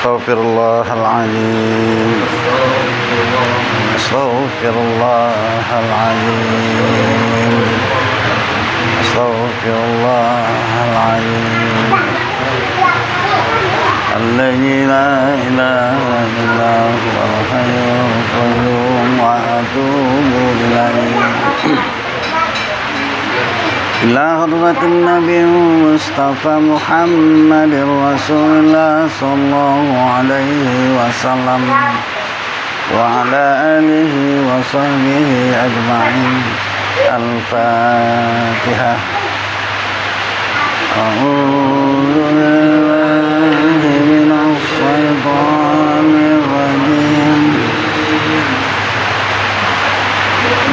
Astaghfirullahaladzim. Astaghfirullahaladzim. Astaghfirullahaladzim. Alladzi la ilaha illa huwal hayyul qayyum wa atubu ilaihi. Ila hadratin Nabi Mustafa Muhammadir Rasulullah sallallahu alaihi wasallam wa ala alihi wa sahbihi ajma'in. Al-Fatihah. A'udzu billahi minasy syaithanir rajim.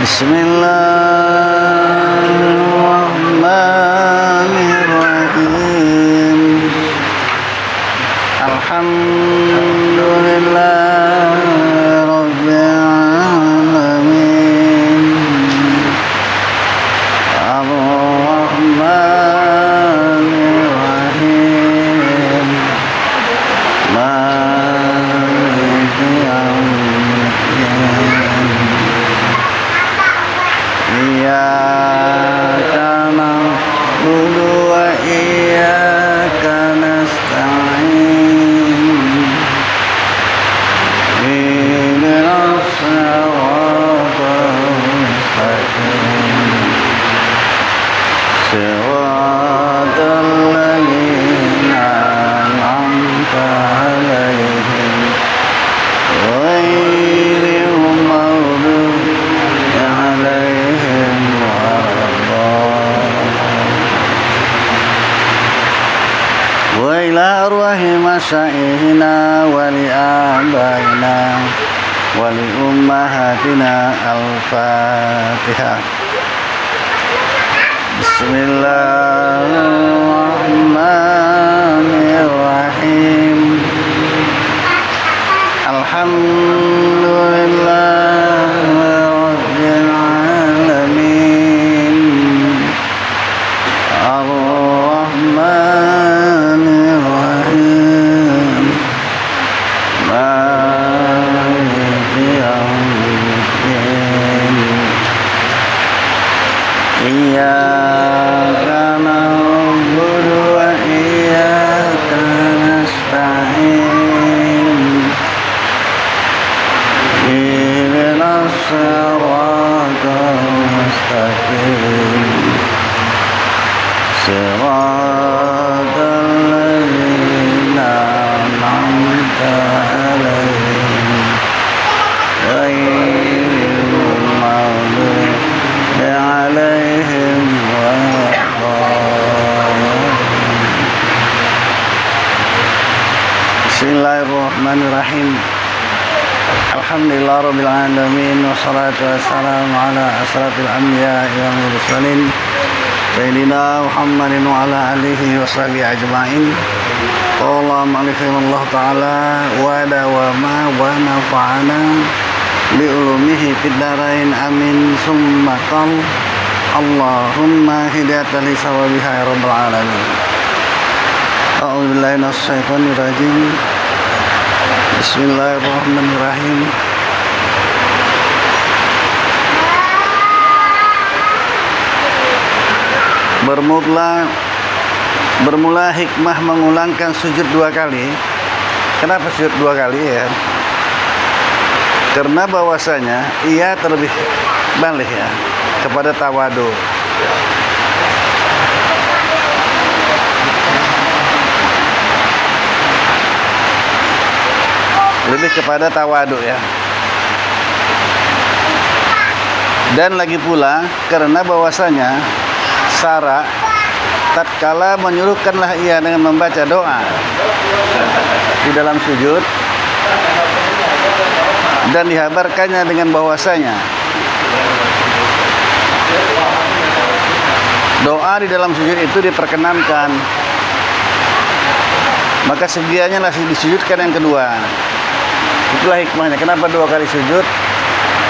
Bismillahirrahmanirrahim. Alhamdulillahi rabbil alamin. Ar-Rahmanir-Rahim. Maliki yaumiddin. Iyyaka na'budu wa iyyaka nasta'in. Ihdinas siratal mustaqim. Siratal ladzina an'amta 'alaihim ghairil maghdubi 'alaihim waladdallin. Wa ila arwahi masyaihina wa li abaina wa li ummahatina. Al-Fatihah. Bismillahirrahmanirrahim. Alhamdulillahi rabbil alamin. Ar-Rahmanir-Rahim. Maliki yaumiddin. Iyyaka na'budu wa iyyaka nasta'in. Ihdinas siratal mustaqim. Siratal ladzina an'amta 'alaihim ghairil maghdubi 'alaihim waladdallin. Bismillahirrahmanirrahim. Alhamdulillah rabbil alamin. Wassalatu wassalamu ala asrafil anbiya'i wal mursalin Sayyidina Muhammadin wa ala alihi wa sahbihi ajma'in. Qala ma'alifillah ta'ala wa dawama wa nafa'ana bi ulumihi fid darain amin. Summa qal Allahumma hidayatan li sawabiha ya rabbal alamin. A'udzu billahi minasy syaithanir rajim. Bismillahirrahmanirrahim. Bermula hikmah mengulangkan sujud dua kali. Kenapa sujud dua kali ya? Karena bahwasanya ia terlebih balik ya kepada tawadu. Lebih kepada tawadu ya. Dan lagi pula karena bahwasanya Sara tatkala menyuruhkanlah ia dengan membaca doa di dalam sujud dan dihabarkannya dengan bahwasanya doa di dalam sujud itu diperkenankan, maka sedianya lah disujudkan yang kedua. Itulah hikmahnya. Kenapa dua kali sujud?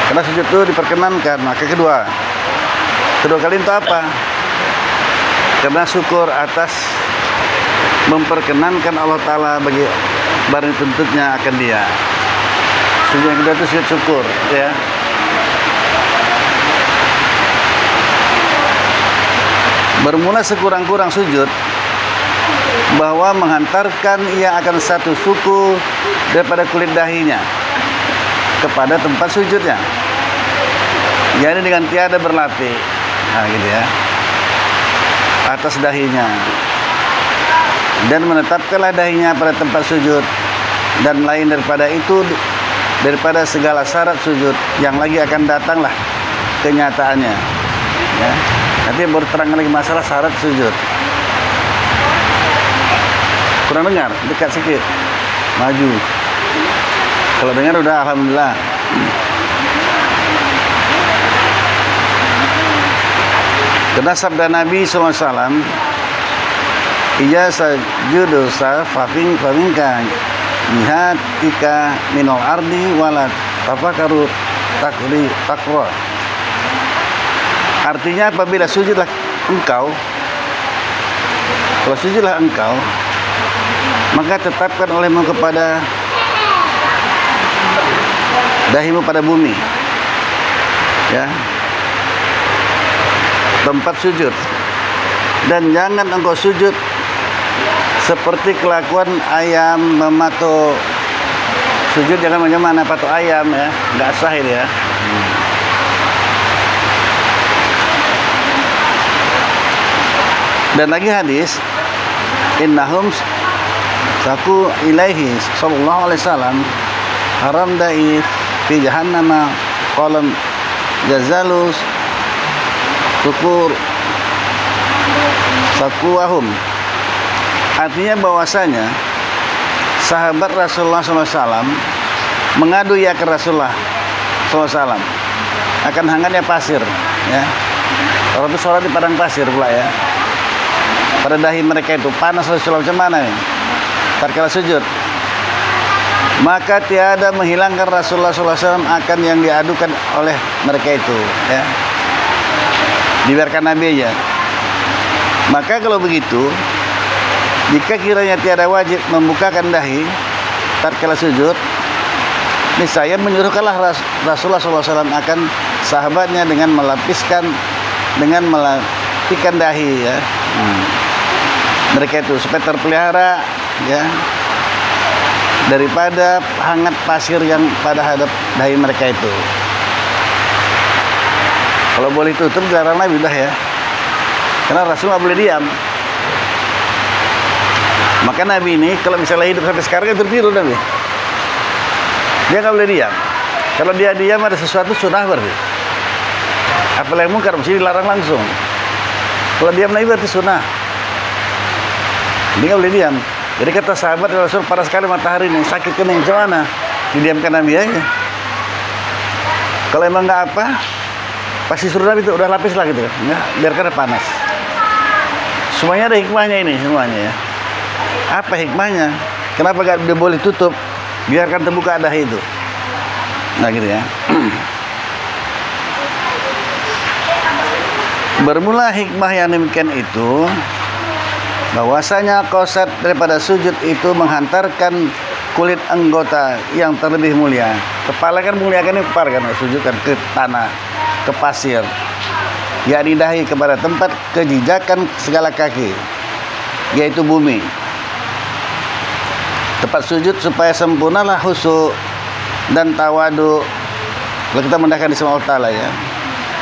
Karena sujud itu diperkenankan. Maka kedua kali itu apa? Karena syukur atas memperkenankan Allah Ta'ala bagi baru dituntutnya akan dia. Sujud yang kedua itu sujud syukur, ya. Bermula sekurang-kurang sujud bahwa menghantarkan ia akan satu suku daripada kulit dahinya kepada tempat sujudnya, jadi dengan tiada berlatih, nah gitu ya, atas dahinya, dan menetapkanlah dahinya pada tempat sujud, dan lain daripada itu, daripada segala syarat sujud yang lagi akan datanglah kenyataannya, ya. Nanti baru terang lagi masalah syarat sujud. Kurang dengar, dekat sedikit, maju. Kalau dengar udah alhamdulillah. Karena sabda Nabi SAW, "Ija sajudu faminka nihatika minal ardi walat tafakaru takwa." Artinya apabila sujudlah engkau, kalau sujudlah engkau, maka tetapkan olehmu kepada dahimu pada bumi, ya, tempat sujud, dan jangan engkau sujud seperti kelakuan ayam mematuk. Sujud jangan bagaimana patok ayam, ya, nggak sah ini, ya. Dan lagi hadis, innahum saku ilaihi sallallahu alaihi wasallam haram da'i fi jahannama qalam jazalus syukur sakuahum. Artinya bahwasanya sahabat Rasulullah SAW mengadu ya ke Rasulullah SAW akan hangatnya pasir, ya. Orang itu sholat di padang pasir pula, ya. Pada dahi mereka itu panas Rasulullah, macam mana nih? Tatkala sujud, maka tiada menghilangkan Rasulullah SAW akan yang diadukan oleh mereka itu, ya. Dibiarkan Nabi aja. Maka kalau begitu, jika kiranya tiada wajib membukakan dahi tatkala sujud, niscaya menyuruhkanlah Rasulullah SAW akan sahabatnya dengan melapiskan dahi, ya. Mereka itu supaya terpelihara, ya, daripada hangat pasir yang pada hadap dahi mereka itu. Kalau boleh tutup dilarang Nabi dah, ya, karena Rasul nggak boleh diam. Maka Nabi ini kalau misalnya hidup sampai sekarang kan tertidur Nabi, dia nggak boleh diam. Kalau dia diam ada sesuatu sunnah berarti. Apalagi mungkar mesti dilarang langsung. Kalau diam Nabi berarti sunnah. Dia nggak boleh diam. Jadi kata sahabat Rasul, panas sekali matahari ini, sakit kening, macam mana? Didiamkan Nabi aja. Kalau emang nggak apa, pasti suruh Nabi itu udah lapis lah gitu, ya, biarkan panas. Semuanya ada hikmahnya ini semuanya, ya. Apa hikmahnya? Kenapa nggak dia boleh tutup? Biarkan terbuka dahi itu. Nah gitu, ya. Bermula hikmah yang demikian itu, bahwasanya qasad daripada sujud itu menghantarkan kulit anggota yang terlebih mulia. Kepala kan mulia kan, kepala kan sujudkan ke tanah, ke pasir, yakni dahi kepada tempat kejijakan segala kaki, yaitu bumi. Tempat sujud supaya sempurnalah khusyuk dan tawadu kalau kita mendekatkan di Allah Ta'ala, ya,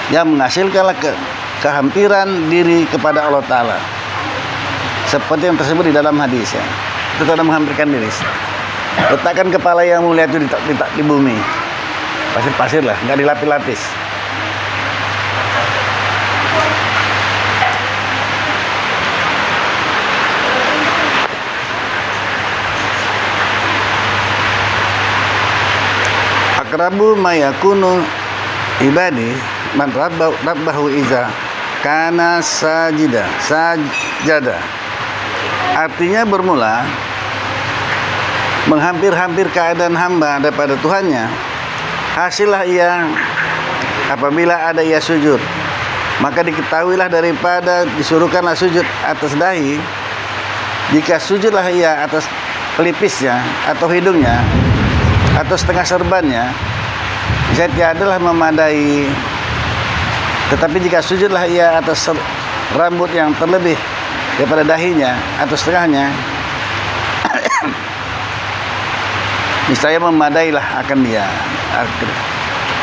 yang menghasilkanlah kehampiran diri kepada Allah Ta'ala, seperti yang tersebut di dalam hadis, ya. Itu tanda menghampirkan diri. Letakkan kepala yang mulia itu di bumi, pasir-pasir lah, nggak dilapis-lapis. Akrabu mayakunu ibadi man rabbahu iza kana sajada. Artinya bermula menghampir-hampir keadaan hamba daripada Tuhannya, hasillah ia apabila ada ia sujud. Maka diketahuilah daripada disuruhkanlah sujud atas dahi, jika sujudlah ia atas pelipisnya atau hidungnya atau setengah serbannya, saya tiadalah memadai. Tetapi jika sujudlah ia atas rambut yang terlebih daripada dahinya atau setengahnya, niscaya memadailah akan dia.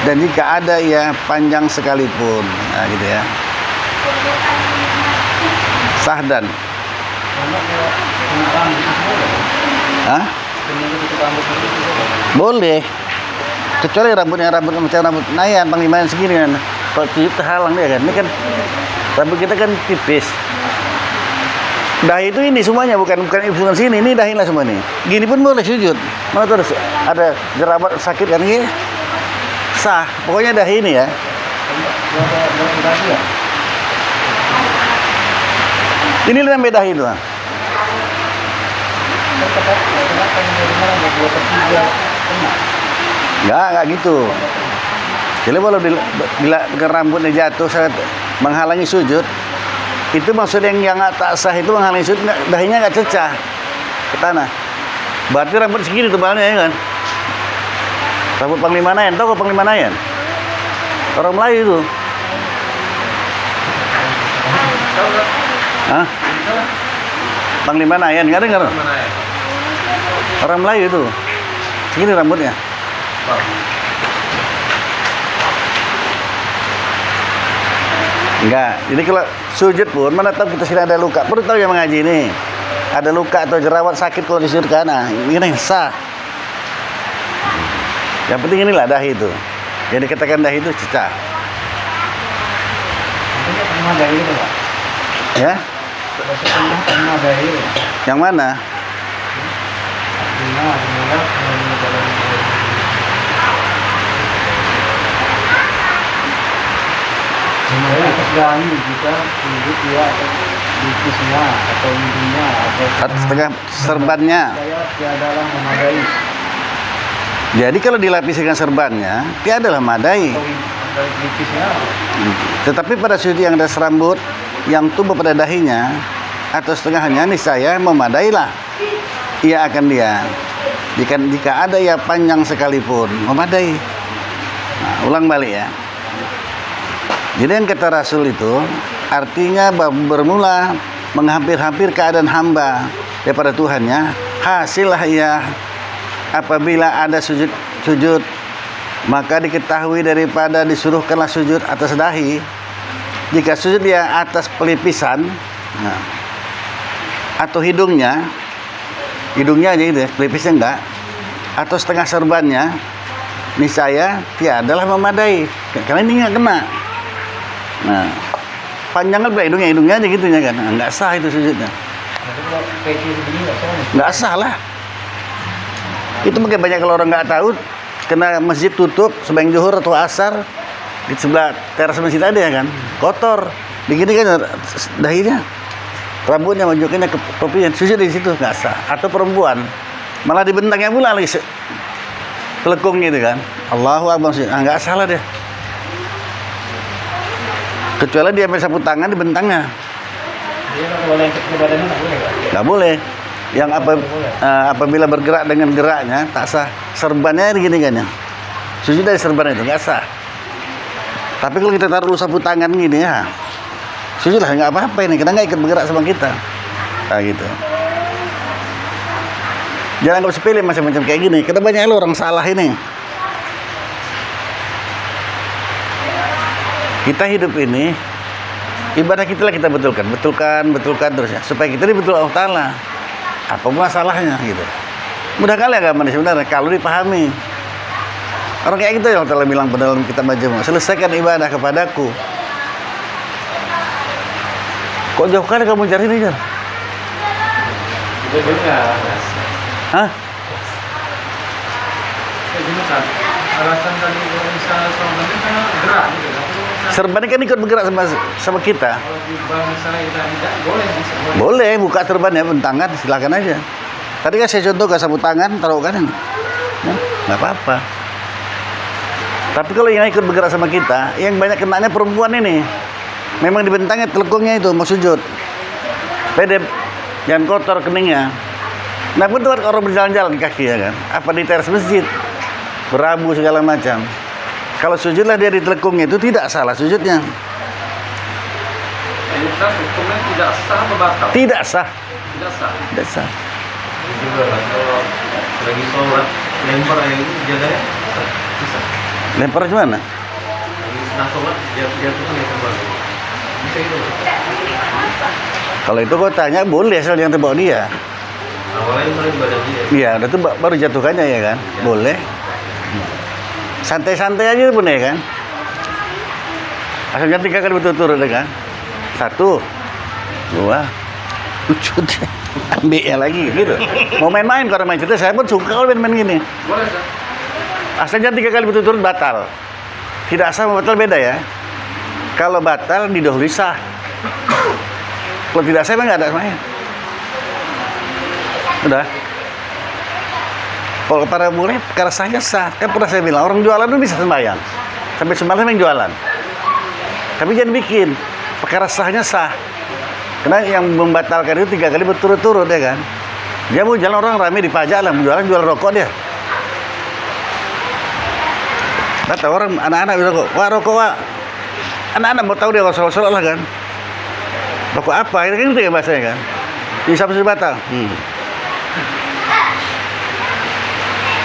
Dan jika ada ia panjang sekalipun, nah gitu ya. Sahdan. Hah? Boleh. Kecuali rambut macam rambut nayan, panglimaan segini kan. Kalau sujud terhalang dia kan. Ini kan rambut kita kan tipis. Dahi itu ini semuanya, bukan sini. Ini dahi lah semua nih. Gini pun boleh sujud. Mana tuh ada jerawat sakit kan ini? Sah. Pokoknya dahi ini ya. Ini sampai dahi itu. Enggak gitu. Jadi kalau bila rambutnya jatuh saat menghalangi sujud, itu maksud yang tak sah itu menghalangi sujud, dahinya nggak cecah ke tanah. Berarti rambut segini tebalnya ya kan? Rambut Panglima Nayan, tahu kok Panglima Nayan? Orang Melayu itu. Hah? Panglima Nayan, nggak dengar? Orang Melayu itu. Segini rambutnya. Enggak. Jadi kalau sujud pun, mana tahu kita sini ada luka. Perlu tahu yang mengaji ini. Ada luka atau jerawat sakit kalau disujud ke kanan. Ini sah. Yang penting inilah dahi itu. Jadi katakan dahi itu cecah. Dahi itu, Pak. Ya? Dahi. Yang mana? Atas dahi jika sujud dia atau lipisnya atau hidungnya atau Setengah serbannya. saya tiadalah memadai. Jadi kalau dilapisi dengan serbannya, tiadalah memadai. Atau lipisnya. Tetapi pada sujud yang ada serambut yang tumbuh pada dahinya atau setengahnya, niscaya memadailah. Ia akan dia. Jika ada ya panjang sekalipun, memadai. Nah, ulang balik ya. Jadi yang kata Rasul itu artinya bermula menghampir-hampir keadaan hamba daripada Tuhannya, hasillah ia apabila ada sujud, maka diketahui daripada disuruhkanlah sujud atas dahi. Jika sujud dia atas pelipisan, nah, atau hidungnya aja gitu ya, pelipisnya enggak, atau setengah serbannya, niscaya tiadalah memadai, karena ini nggak kena. Nah, panjang kan hidungnya aja gitunya kan, nggak sah itu sujudnya. Jadi kalau peci begini nggak sah. Nggak sah lah. Itu mungkin banyak kalau orang nggak tahu, kena masjid tutup sembahyang zuhur atau asar di sebelah teras masjid ada ya kan, kotor, begini kan dahinya, rambutnya, majukannya, topinya, sujud di situ nggak sah. Atau perempuan malah dibentangnya pula lagi pelekung gitu kan, Allahu Akbar, nggak salah dia. Kecuali dia ambil sapu tangan dibentangnya. Dia nggak boleh ke badannya, nggak boleh, Pak. Nggak boleh. Yang apabila bergerak dengan geraknya tak sah. Serbannya gini kan ya. Sujud dari serban itu nggak sah. Tapi kalau kita taruh sapu tangan gini ya, sujud lah nggak apa-apa ini. Kita nggak ikut bergerak sama kita. Nah gitu. Jangan anggap sepele macam-macam kayak gini. Kita banyak loh orang salah ini. Kita hidup ini, ibadah kita lah kita betulkan terus ya, supaya kita betul Allah Ta'ala. Apa masalahnya gitu. Mudah kali agama ini sebenarnya kalau dipahami. Orang kayak gitu yang Allah Ta'ala bilang pada dalam kitab Majmu', selesaikan ibadah kepadaku. Kok jauh kali kamu cari ini kan? Hah? Alasan tadi kalau misalnya soalnya kan gerak gitu. Serban kan ikut bergerak sama kita. Kalau di misalnya kita tidak boleh bisa. Boleh buka serbannya, bentangan, silakan aja. Tadi kan saya contoh sapu tangan, taruh kan ini. Ya, nggak apa-apa. Tapi kalau yang ikut bergerak sama kita, yang banyak kenanya perempuan ini. Memang dibentangnya telekungnya itu mau sujud. Supaya dia jangan kotor keningnya. Nah pun tempat orang berjalan-jalan kaki ya kan, apa di teras masjid, berabu segala macam. Kalau sujudlah dia di telekungnya itu tidak salah sujudnya. Kita hukumnya tidak sah atau batal? Tidak sah. Tidak sah. Tidak sah. Ini juga lah, kalau lagi sholat lempar air itu jadanya bisa. Lempar gimana? Lagi sedang sholat jatuh kan lempar. Bisa itu. Kalau itu kau tanya boleh asal yang terbawa dia. Awalnya mulai badan dia. Iya, udah tuh baru jatuhkannya ya kan, boleh. Santai-santai aja pun ya kan. Asalnya 3 kali berturut-turut ya kan. 1, 2, lucu deh. Ambil ya lagi gitu. Mau main-main kalau main cerita, saya pun suka kalau main-main gini. Boleh sah. Asalnya 3 kali berturut-turut batal. Tidak sah sama batal beda ya. Kalau batal didahului sah. Kalau tidak sah memang nggak ada semuanya. Udah. Kalau para boleh, perkara sahnya sah. Kan pernah saya bilang, orang jualan itu bisa sembahyang. Sampai semalam yang jualan. Tapi jangan bikin. Perkara sahnya sah. Karena yang membatalkan itu 3 kali berturut-turut ya kan. Dia mau jalan orang ramai dipajak lah, jual rokok dia. Kata orang anak-anak bilang kok, wah rokok wah. Anak-anak mau tahu dia sholat lah kan. Rokok apa? Ini kan itu ya bahasanya kan. Ini siapa sih batal?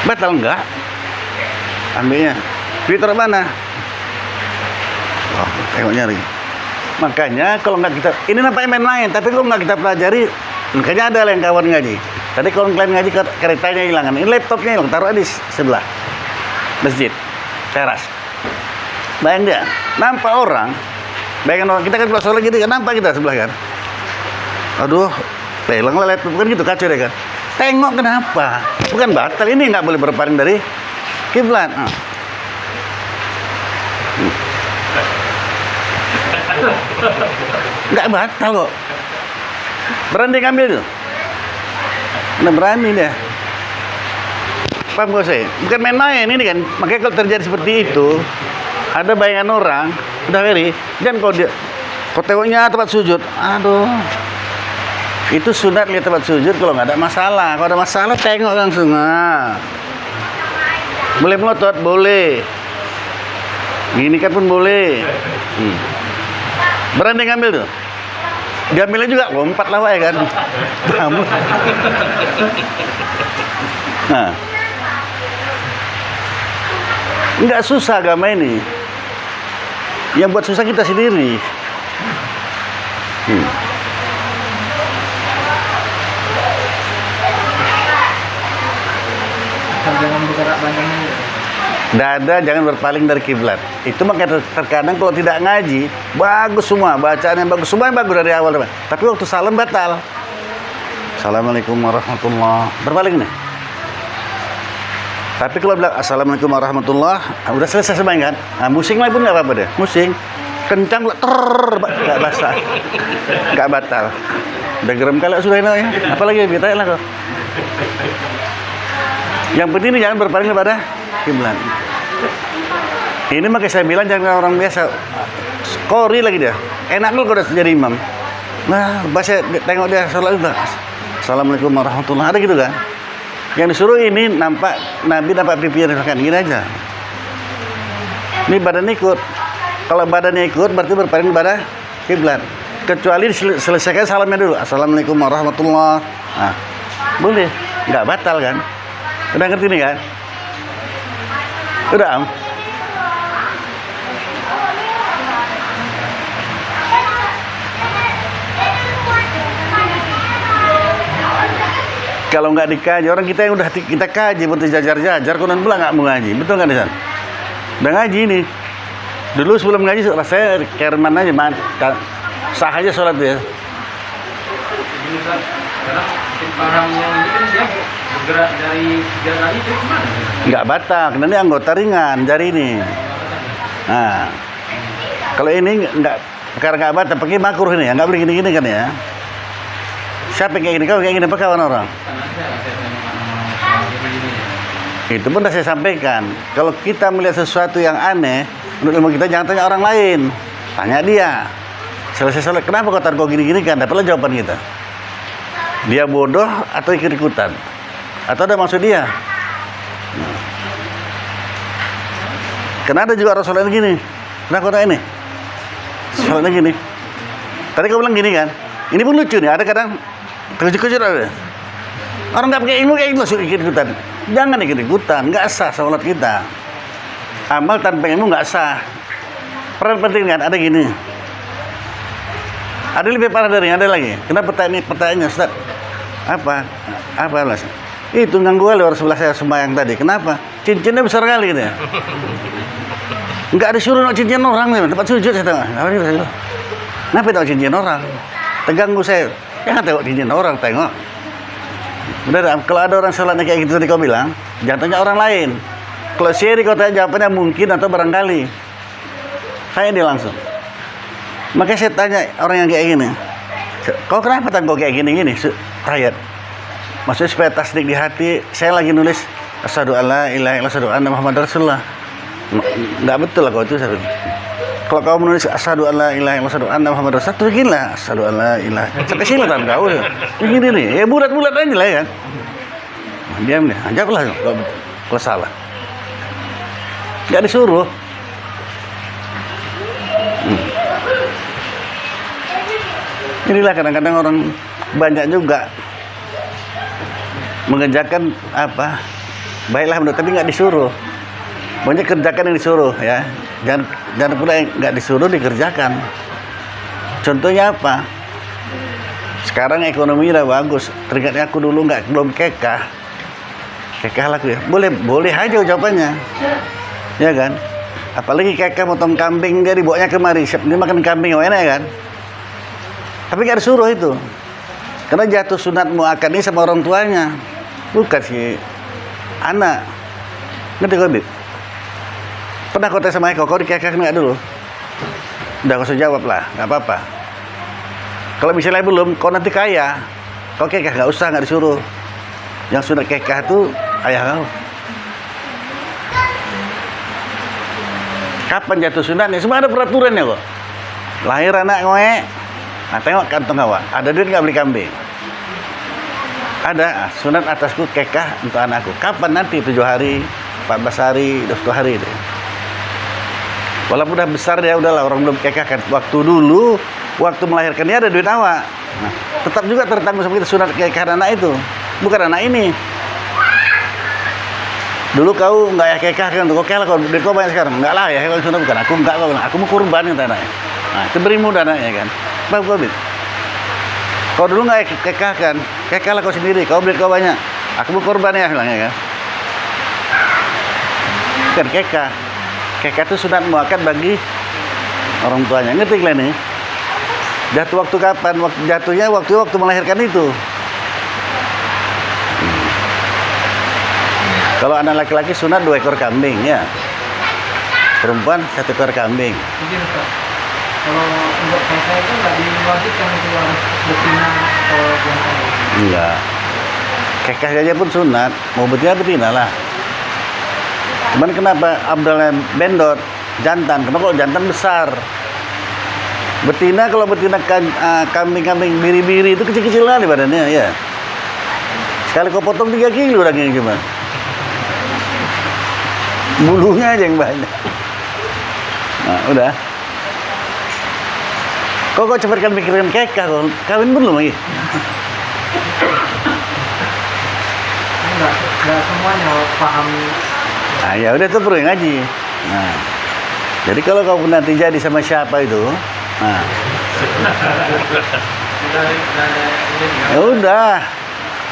Batal enggak? Ambilnya. Duit taruh mana? Oh, tengok nyari. Makanya kalau nggak kita, ini nampaknya main-main, tapi kalau nggak kita pelajari, makanya ada yang kawan ngaji. Tadi kalau kalian ngaji keretanya hilangan, ini laptopnya hilang, taruh di sebelah masjid, teras. Bayang dia, nampak orang, bayangin orang kita kan kalau sholat gitu kan, nampak kita sebelah kan. Aduh, hilang lah laptop kan gitu kacau deh kan. Tengok kenapa? Bukan batal, ini nggak boleh berpaling dari kiblat. Nggak batal kok. Berani ngambil tuh. Nah, berani dia. Paham gak saya? Bukan main-main ini kan. Makanya kalau terjadi seperti itu, ada bayangan orang, udah beri, dan kalau dia, kau tengoknya tempat sujud, aduh. Itu sunat lihat tempat sujud kalau nggak ada masalah. Kalau ada masalah tengok langsung. Boleh melotot, boleh. Gini kan pun boleh. Berani ngambil tuh. Diambilnya juga lompat lah ya kan. Kamu. Nah. Enggak susah agama ini. Yang buat susah kita sendiri. Jangan bergerak banyak. Dada jangan berpaling dari kiblat. Itu makanya terkadang kalau tidak ngaji, bagus semua, bacaannya bagus, semua yang bagus dari awal. Tapi waktu salam batal. Assalamualaikum warahmatullahi wabarakatuh. Berpaling nih. Tapi kalau bilang Assalamualaikum warahmatullahi wabarakatuh, udah selesai sembahyang kan? Nah, musing lagi pun nggak apa-apa deh. Musing, kencang, nggak basah, nggak batal. Udah gerem kali sudah ini ya. Apalagi kita lah kok. Yang penting ini jangan berpaling kepada kiblat. Ini makanya saya bilang jangan orang biasa. Kori lagi dia. Enak lu kalau udah jadi imam. Nah, baca tengok dia sholat itu. Assalamualaikum warahmatullahi wabarakatuh. Ada gitu kan? Yang disuruh ini nampak Nabi nampak pipinya kan gini aja. Ini badan ikut. Kalau badannya ikut berarti berpaling kepada kiblat. Kecuali selesaikan salamnya dulu. Assalamualaikum warahmatullahi wabarakatuh. Nah, boleh. Nggak batal kan? Udah ngerti nih kan? Udah am. Kalau nggak dikaji, orang kita yang udah kita kaji, betul jajar-jajar, konon pula nggak mau ngaji, betul nggak Desan? Udah ngaji ini. Dulu sebelum ngaji, rasanya kerman aja, sah aja sholat dia. Karena orang yang ini kan dia bergerak dari 3 kali itu gimana? Nggak batal, karena ini anggota ringan jari ini. Nah, kalau ini nggak, karena nggak batal, pakai makruh ini ya, nggak boleh gini-gini kan ya. Siapa yang kayak gini? Kau kayak gini apa kawan orang? Itu pun sudah saya sampaikan. Kalau kita melihat sesuatu yang aneh, menurut ilmu kita jangan tanya orang lain, tanya dia. Selesai sholat, kenapa kau taruh kau gini-gini kan? Dapatlah jawaban kita. Dia bodoh atau ikut-ikutan? Atau ada maksud dia? Karena ada juga Rasulullah gini. Nah, kota ini. Soalnya gini. Tadi kau bilang gini kan? Ini pun lucu nih. Ada kadang terkejut-kejut ada. Orang nggak pakai ilmu kayak gitu ikut-ikutan. Jangan ikut-ikutan. Nggak sah sholat kita. Amal tanpa ilmu nggak sah. Peran penting kan? Ada gini. Ada lebih parah dari ini, ada lagi. Kenapa pertanyaannya, Ustaz? Apa Mas? Itu ganggu kali orang sebelah saya sembahyang tadi. Kenapa? Cincinnya besar kali gitu ya. Enggak disuruh nak cincin orang nih, tempat sujud saya tengok. Kenapa tengok cincin orang? Terganggu saya. Jangan tengok cincin orang, tengok. Benar, kalau ada orang sholatnya kayak gitu tadi kau bilang, jangan tanya orang lain. Kalau seri kau tanya jawabannya mungkin atau barangkali. Saya dia langsung. Makanya saya tanya orang yang kayak gini. Kau kenapa tangguh kayak gini-gini? Tayat. Maksudnya supaya tasdik di hati. Saya lagi nulis asyhadu alla ilaha illallah asyhadu anna muhammadar rasulullah. Enggak betul lah kau itu. Kalau kau menulis asyhadu alla ilaha illallah asyhadu anna muhammadar rasulullah, tuh beginilah asyhadu alla ilaha. Sampai sini kan kau. Begini nih. Ya bulat-bulat aja lah ya kan. Diam nih. Jawablah kalau salah. Enggak disuruh. Inilah kadang-kadang orang banyak juga mengerjakan apa baiklah menurut, tapi nggak disuruh. Banyak kerjakan yang disuruh ya, jangan pula yang nggak disuruh dikerjakan. Contohnya apa? Sekarang ekonomi udah bagus. Teringatnya aku dulu belum kekah laku ya. Boleh aja jawabannya, ya kan? Apalagi kekah potong kambing dia dibawanya kemari, dia makan kambing enak ya kan? Tapi nggak disuruh itu. Karena jatuh sunat muakkad ini sama orang tuanya, bukan si anak. Ngerti kau, Bib? Pernah kau tanya sama Eko, kau dikekeh nggak dulu? Udah kau usah jawab lah, nggak apa-apa. Kalau misalnya belum, kau nanti kaya. Kau kekeh nggak usah, nggak disuruh. Yang sunat kekeh itu ayah kau. Kapan jatuh sunatnya? Semua ada peraturannya kok. Lahir anak ngoe. Nah, tengok kantong awak, ada duit nggak beli kambing? Ada, sunat atasku kekah untuk anakku. Kapan nanti? 7 hari, 14 hari, 20 hari itu. Walaupun udah besar ya, udahlah orang belum kekah kan. Waktu dulu, waktu melahirkan dia ada duit awak. Nah, tetap juga tertanggung sama kita sunat kekah anak itu, bukan anak ini. Dulu kau nggak ya kekah kan, kau kekah lah, kau duit kau banyak sekarang. Enggak lah ya, kau sunat bukan aku enggak kau, aku mau kurban kata anaknya. Nah, itu beri mudah anaknya kan. Bagus Bib. Kau dulu nggak kekahkan, kekahlah kau sendiri. Kau beli kau banyak, aku mau korban ya bilangnya kan. Bukan kekah. Kekah itu sunat muakkad bagi orang tuanya. Ngerti kalian nih? Jatuh waktu kapan? Jatuhnya waktu melahirkan itu. Kalau anak laki-laki sunat 2 ekor kambing ya. Perempuan 1 ekor kambing. Kalau untuk saya itu nggak diwajibkan itu harus betina atau jantan? Enggak. Kekah saja pun sunat, mau betina lah. Cuman kenapa Abdullah bendot jantan? Kenapa kalau jantan besar? Betina kalau betina kambing-kambing biri-biri itu kecil-kecil kali badannya ya. Sekali kau potong 3 kilo dagingnya cuma. Bulunya aja yang banyak. Nah, udah. Kok cepat kan mikirin kekah, kok kawin belum lagi? Enggak semuanya paham. Nah ya udah tuh perlu ngaji. Nah, jadi kalau kau nanti jadi sama siapa itu, nah, ya udah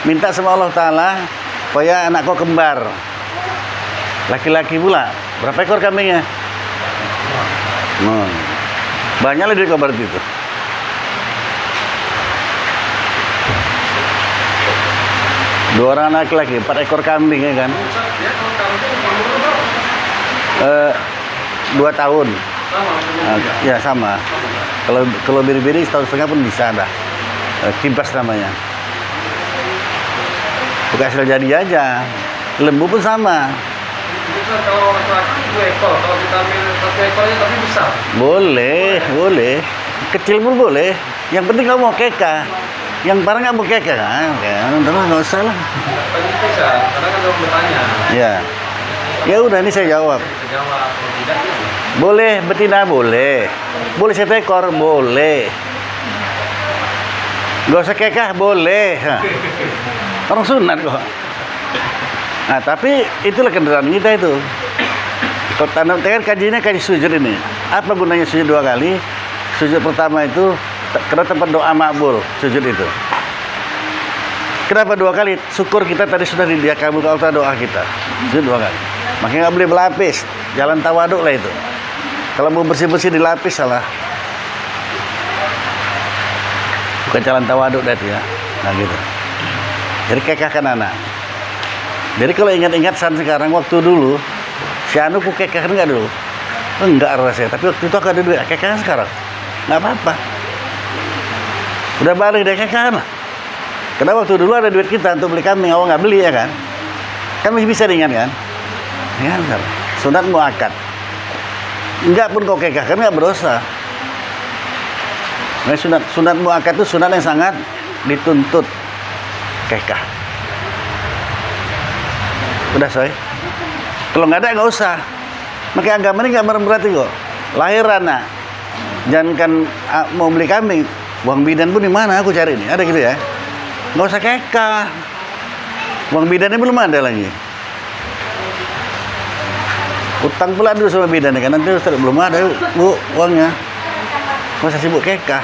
minta sama Allah Taala supaya anak kau kembar, laki-laki pula. Berapa ekor kambingnya? Banyak lah duit kau berarti itu. Dua orang laki-laki, 4 ekor kambing ya kan? 2 tahun. Ya sama. Kalau biri-biri 1,5 tahun pun bisa dah. Kibas namanya. Bukan hasil jadi aja. Lembu pun sama. Kalau laki-laki 2 ekor, kalau kita ambil 1 ekornya tapi besar. Boleh. Kecil pun boleh. Yang penting kamu mau kekah. yang parah nggak mau kekeh kan? Ya, udah nggak usah lah. Tapi bisa, karena kan kamu bertanya. Ya, ya udah ini saya jawab. Bisa jawab, kalau tidak ya. Boleh betina boleh, boleh seekor boleh. Gak usah kekeh boleh. Hah. Orang sunat kok. Nah tapi itulah kendaraan kita itu. Kalau tanam kan kajiannya kaji sujud ini. Apa gunanya sujud 2 kali? Sujud pertama itu karena tempat doa makbul, sujud itu. Kenapa 2 kali? Syukur kita tadi sudah dikabulkan Allah doa kita. Sujud 2 kali. Makanya nggak boleh berlapis. Jalan tawaduk lah itu. Kalau mau bersih-bersih dilapis salah. Bukan jalan tawaduk dah itu ya. Nah gitu. Jadi kekehkan anak. Jadi kalau ingat-ingat sekarang waktu dulu si Anu ku kekehkan enggak dulu? Enggak rasanya. Tapi waktu itu aku ada duit kekehkan sekarang. Nggak apa-apa. Udah balik deh kekehkan lah. Karena waktu dulu ada duit kita untuk beli kambing, awal nggak beli ya kan? Kan masih bisa diingat kan? Ya kan? Sunat muakkad. Enggak pun kau kekehkan nggak berdosa. Nah, sunat muakkad itu sunat yang sangat dituntut kekah. Udah soy. Kalau nggak ada nggak usah. Makanya agama ini nggak berat kok. Lahir anak, jangankan mau beli kambing, uang bidan pun di mana aku cari ini? Ada gitu ya? Nggak usah kekah. Uang bidannya belum ada lagi. Utang pula dulu sama bidan kan nanti belum ada bu uangnya. Masa sibuk kekah.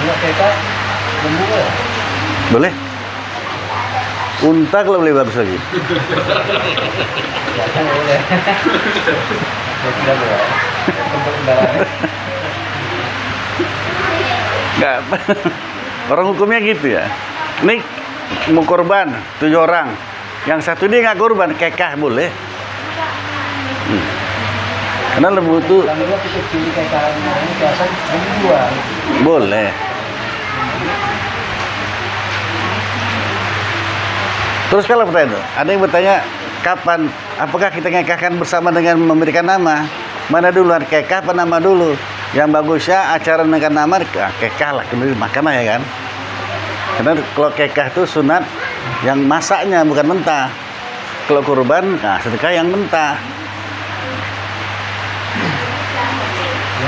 Enggak kekah, lembu ya? Boleh? Unta kalau beli bagus lagi. Jangan boleh. Tidak boleh. Tempat kendaraannya. Enggak. Orang hukumnya gitu ya. Ini mau korban 7 orang. Yang satu dia nggak korban, kekah boleh. Karena lembu itu Kami dua kecil kekahnya ini biasa dijual. boleh. Terus kalau pertanyaan itu, ada yang bertanya kapan, apakah kita ngekahkan bersama dengan memberikan nama? Mana duluan, kekah apa nama dulu? Yang bagusnya acara dengan nama, kekah lah, kemudian makan lah ya kan? Karena kalau kekah itu sunat yang masaknya bukan mentah. Kalau kurban, nah sedekah yang mentah.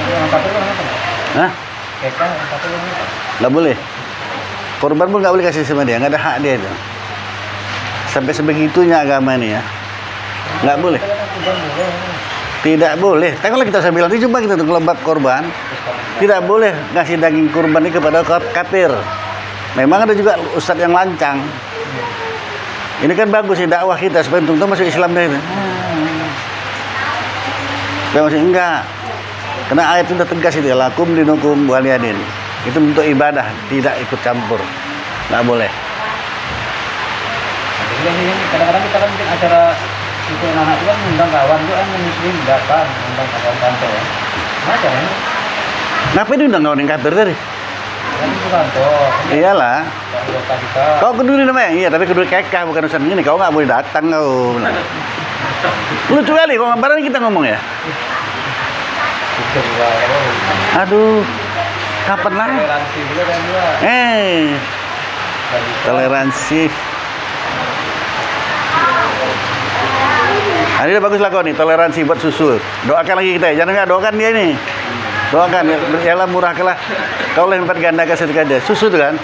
Yang satu itu apa? Nah, Kekah yang satu itu apa? nggak boleh. Korban pun nggak boleh kasih sama dia, nggak ada hak dia itu. Sampai sebegitunya agama ini ya, nggak boleh. Tidak boleh. Tapi kalau kita saya bilang, coba kita untuk bab korban, tidak boleh ngasih daging kurban ini kepada kafir. Memang ada juga ustadz yang lancang. Ini kan bagus sih dakwah kita supaya untung masuk Islam deh itu. Supaya masih enggak. Karena ayat itu udah tegas itu ya, lakum dinukum waliyadin. Itu untuk ibadah, tidak ikut campur. Nggak boleh. Kadang-kadang kita kan bikin acara untuk anak itu kan undang kawan itu kan muslim datang, undang kawan kantor ya. Macam ya? Ngapain diundang kawan yang kafir tadi? Kan itu kantor. Iyalah. Anggota kita. Kau keduli namanya? Iya, tapi keduli kekah bukan urusan ini. Kau nggak boleh datang kau. Lucu kali, kok ngapain kita ngomong ya? Itu juga. Aduh, kapan lah? Toleransi juga kan juga. Toleransi. Nah, ini udah bagus lah kau nih, toleransi buat susu. Doakan lagi kita ya, jangan nggak doakan dia ini. Doakan, ya murahkanlah. Kau lipat gandakan sedekah dia. Susu itu kan.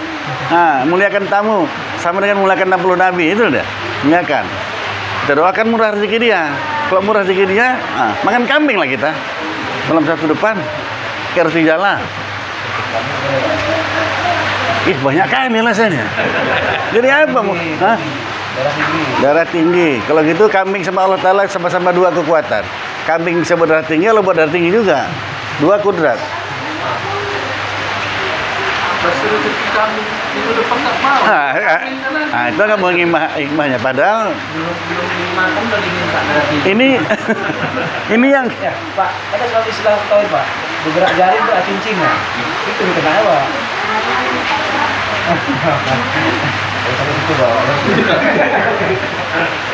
Nah, muliakan tamu sama dengan muliakan 60 nabi itu udah. Muliakan. Kita doakan murah rezeki dia. Kalau murah rezeki dia, nah, makan kambing lah kita. Malam satu depan, harus di jalan. Ih, banyak kan nih rasanya. Jadi apa mau? Hah? Darah tinggi. Darah tinggi. Kalau gitu kambing sama Allah Ta'ala sama-sama 2 kekuatan. Kambing bisa berdarah tinggi, Allah berdarah tinggi juga. 2 kudrat. Pasti rezeki kami minggu depan nggak mau. Nah, itu nggak mau hikmahnya. Padahal Belum dimakan udah diminta dari ini yang Ya, Pak, ada kalau istilah tahu Pak, bergerak jari beracincin ya. Itu kenapa Pak? Kalau itu Pak.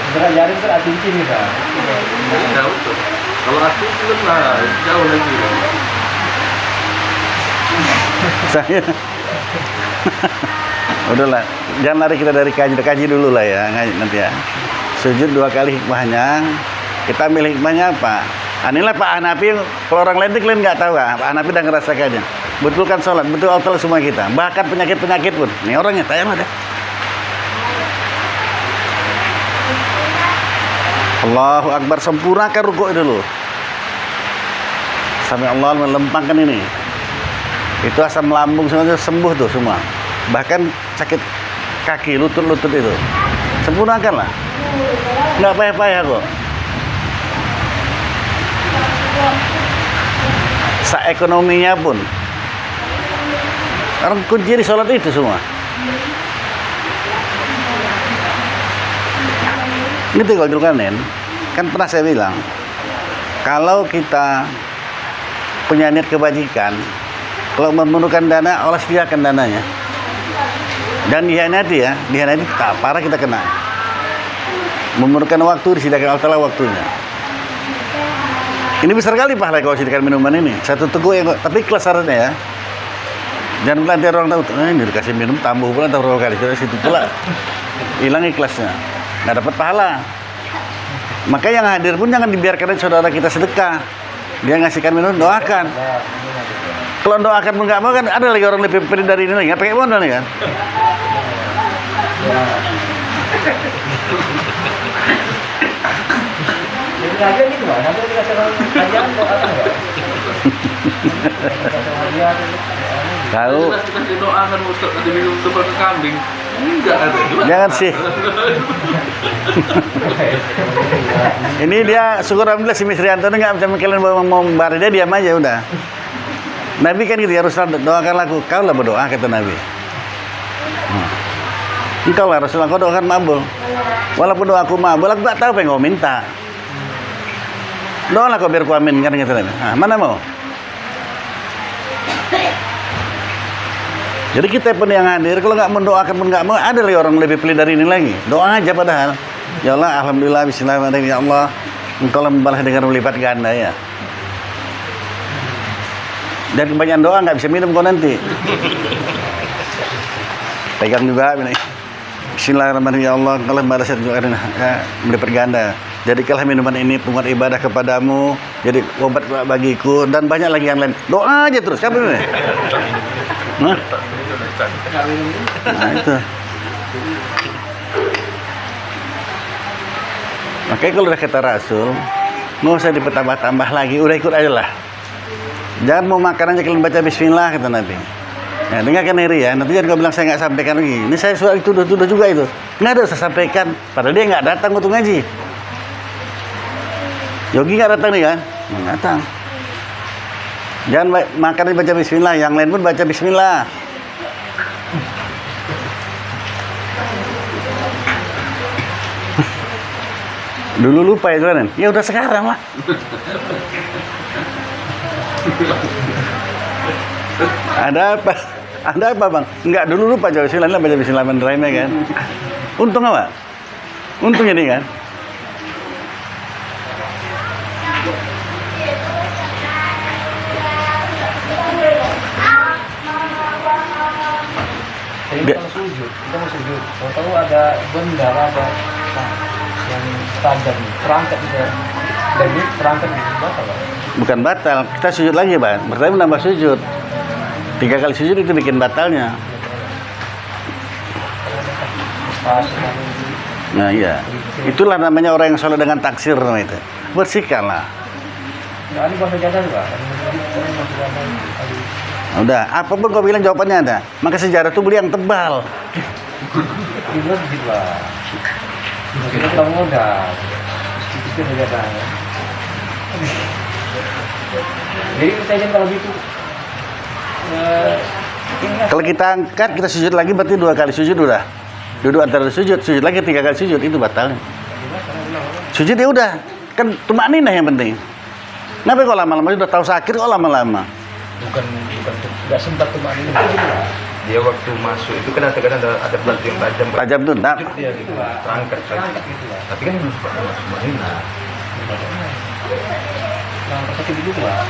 Bergerak jari beracincin nih Pak. jauh tuh. Kalau aku itu lah jauh lagi. Saya udahlah, jangan lari kita dari kaji dulu lah ya, nanti ya. Sujud 2 kali hikmahnya, kita ambil hikmahnya apa? Inilah Pak Hanafi, kalau orang lain kalian nggak tahu ah, Pak Hanafi udah ngerasakannya. Betulkan sholat, betul autal semua kita, bahkan penyakit-penyakit pun. Ini orangnya, tayang ada. Allahu Akbar, sempurnakan rukuk dulu. Sampai Allah melempangkan ini. Itu asam lambung semuanya sembuh tuh semua. Bahkan sakit kaki, lutut-lutut itu. Sempurnakan lah. Nggak payah-payah kok. Ekonominya pun. Orang kunci di sholat itu semua. Gitu kalau Zulkarnain, kan pernah saya bilang, kalau kita punya niat kebajikan, kalau memerlukan dana, Allah sediakan dananya. Dan dihianati ya, dihianati tak parah kita kena. Memerlukan waktu, disediakan Allah waktunya. Ini besar kali pahala kalau sediakan minuman ini. Satu teguk yang, tapi ikhlas syaratnya ya. Jangan nanti orang tahu, ini dikasih minum tambah pula atau berapa kali, dari situ pula hilang ikhlasnya, nggak dapat pahala. Maka yang hadir pun jangan dibiarkan saudara kita sedekah, dia ngasihkan minum, doakan. Kalau doakan pun nggak mau kan, ada lagi orang lebih pede dari ini lagi, nggak pakai modal nih kan. Jadi aja gitu Pak, nanti dikasih kajian doakan nggak? Tahu. Kita didoakan Ustaz, nanti minum super ke kambing. Enggak ada. Jangan sih. Ini dia syukur alhamdulillah si Misri Antono nggak macam kalian mau membari dia diam aja udah. Nabi kan gitu ya, Rasulullah doakanlah aku, kau lah berdoa kata Nabi. Engkau lah Rasulullah, kau doakan mabul. Walaupun doaku mabul, aku tak tahu apa yang kau minta. Doalah kau biar ku amin kan kata Nabi. Nah, mana mau? Jadi kita pun yang hadir, kalau nggak mendoakan pun nggak mau, ada lagi orang lebih pelit dari ini lagi. Doa aja padahal. Ya Allah, alhamdulillah, bismillahirrahmanirrahim. Ya Allah, Engkau lah membalas dengan melipat ganda ya. Dan kebanyakan doa nggak bisa minum kau nanti. Pegang juga, bismillahirrahmanirrahim. Ya Allah, Engkau lah membalas dengan melipat ganda. Jadikanlah minuman ini penguat ibadah kepadamu, jadi obat bagiku, dan banyak lagi yang lain. Doa aja terus, siapa ini? Nah itu. Makanya kalau udah kata Rasul, nggak usah ditambah-tambah lagi, udah ikut aja lah. Jangan mau makan aja kalian baca Bismillah kata Nabi. Nah, dengarkan Heri ya, nanti jangan kau bilang saya nggak sampaikan lagi. Ini saya sudah tuduh juga itu. Nggak ada saya sampaikan, padahal dia nggak datang untuk ngaji. Yogi nggak datang nih kan? Nggak datang. Jangan makan baca Bismillah, yang lain pun baca Bismillah. Dulu lupa ya kan? Ya udah sekarang lah. Ada apa? Ada apa bang? Enggak, dulu lupa baca Bismillah, baca Bismillahirrahmanirrahim ya kan? Untung apa? Untung ini kan? Kita mau sujud. Tahu ada benda apa yang tajam, perangkat gitu ya. Dan ini perangkat itu batal. Bukan batal, kita sujud lagi bang. Berarti menambah sujud. 3 kali sujud itu bikin batalnya. Nah iya, itulah namanya orang yang sholat dengan taksir itu. Bersihkanlah. Nah, ini bahasa jadah juga. Udah, apapun kau bilang jawabannya ada. Maka sejarah itu beli yang tebal. Itu gitu lah. Kita kurang modal. Itu saja ya. Jadi saya kalau gitu. Kalau kita angkat, kita sujud lagi berarti 2 kali sujud udah. Duduk antara sujud lagi 3 kali sujud itu batal. Sujud ya udah, kan tumak ninah yang penting. Kenapa kok lama-lama sudah tahu sakit kok lama-lama? Bukan nggak sempat tumak ninah. Dia waktu masuk itu kan kadang-kadang ada batu yang tajam. Tajam tuh, nah. Dia gitu, terangkat saja. Tapi kan belum sempat masuk Madinah. Nah, pakai dulu lah.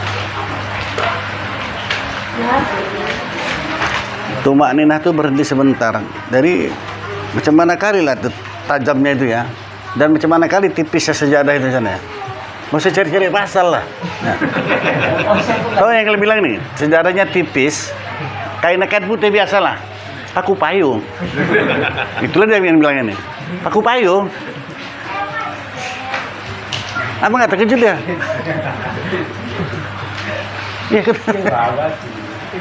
Tumak ninah tuh berhenti sebentar. Dari macam mana kali lah tuh tajamnya itu ya. Dan macam mana kali tipisnya sejadah itu sana ya. Mau saya cari-cari pasal lah. Nah. Tahu yang kalian bilang nih, sejadahnya tipis, kain putih biasa lah. Paku payung. Itulah dia yang bilangnya nih. Paku payung. Apa nggak terkejut ya? Iya kan?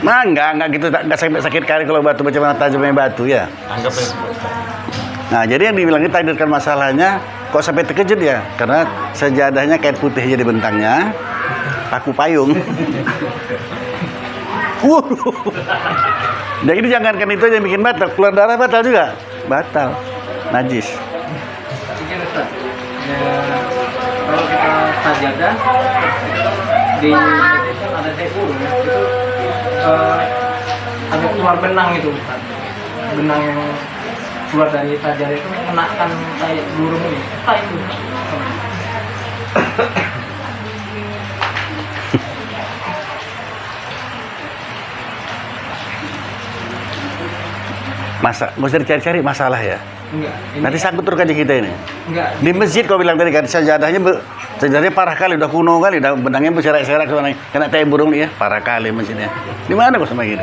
Nah, enggak gitu, enggak sakit kali kalau batu macam mana tajamnya batu ya. Anggap aja. Nah, jadi yang dibilangnya takdirkan masalahnya kok sampai terkejut ya? Karena sejadahnya kain putih jadi bentangnya, paku payung. Jadi jangankan itu aja yang bikin batal, keluar darah batal juga, batal, najis. Kalau kita sajadah di itu ada debu ya, itu ada keluar benang itu, Ustaz. Benang yang keluar dari sajadah itu menakan kayak burung ini, tai itu. Mesti dicari-cari masalah ya. Enggak. Nanti sangkut terus aja kita ini. Enggak. Di masjid kau bilang tadi kan sejadahnya parah kali, udah kuno kali, udah benangnya berserak-serak kena tai burung nih ya, parah kali masjidnya. Di mana kau sama gini?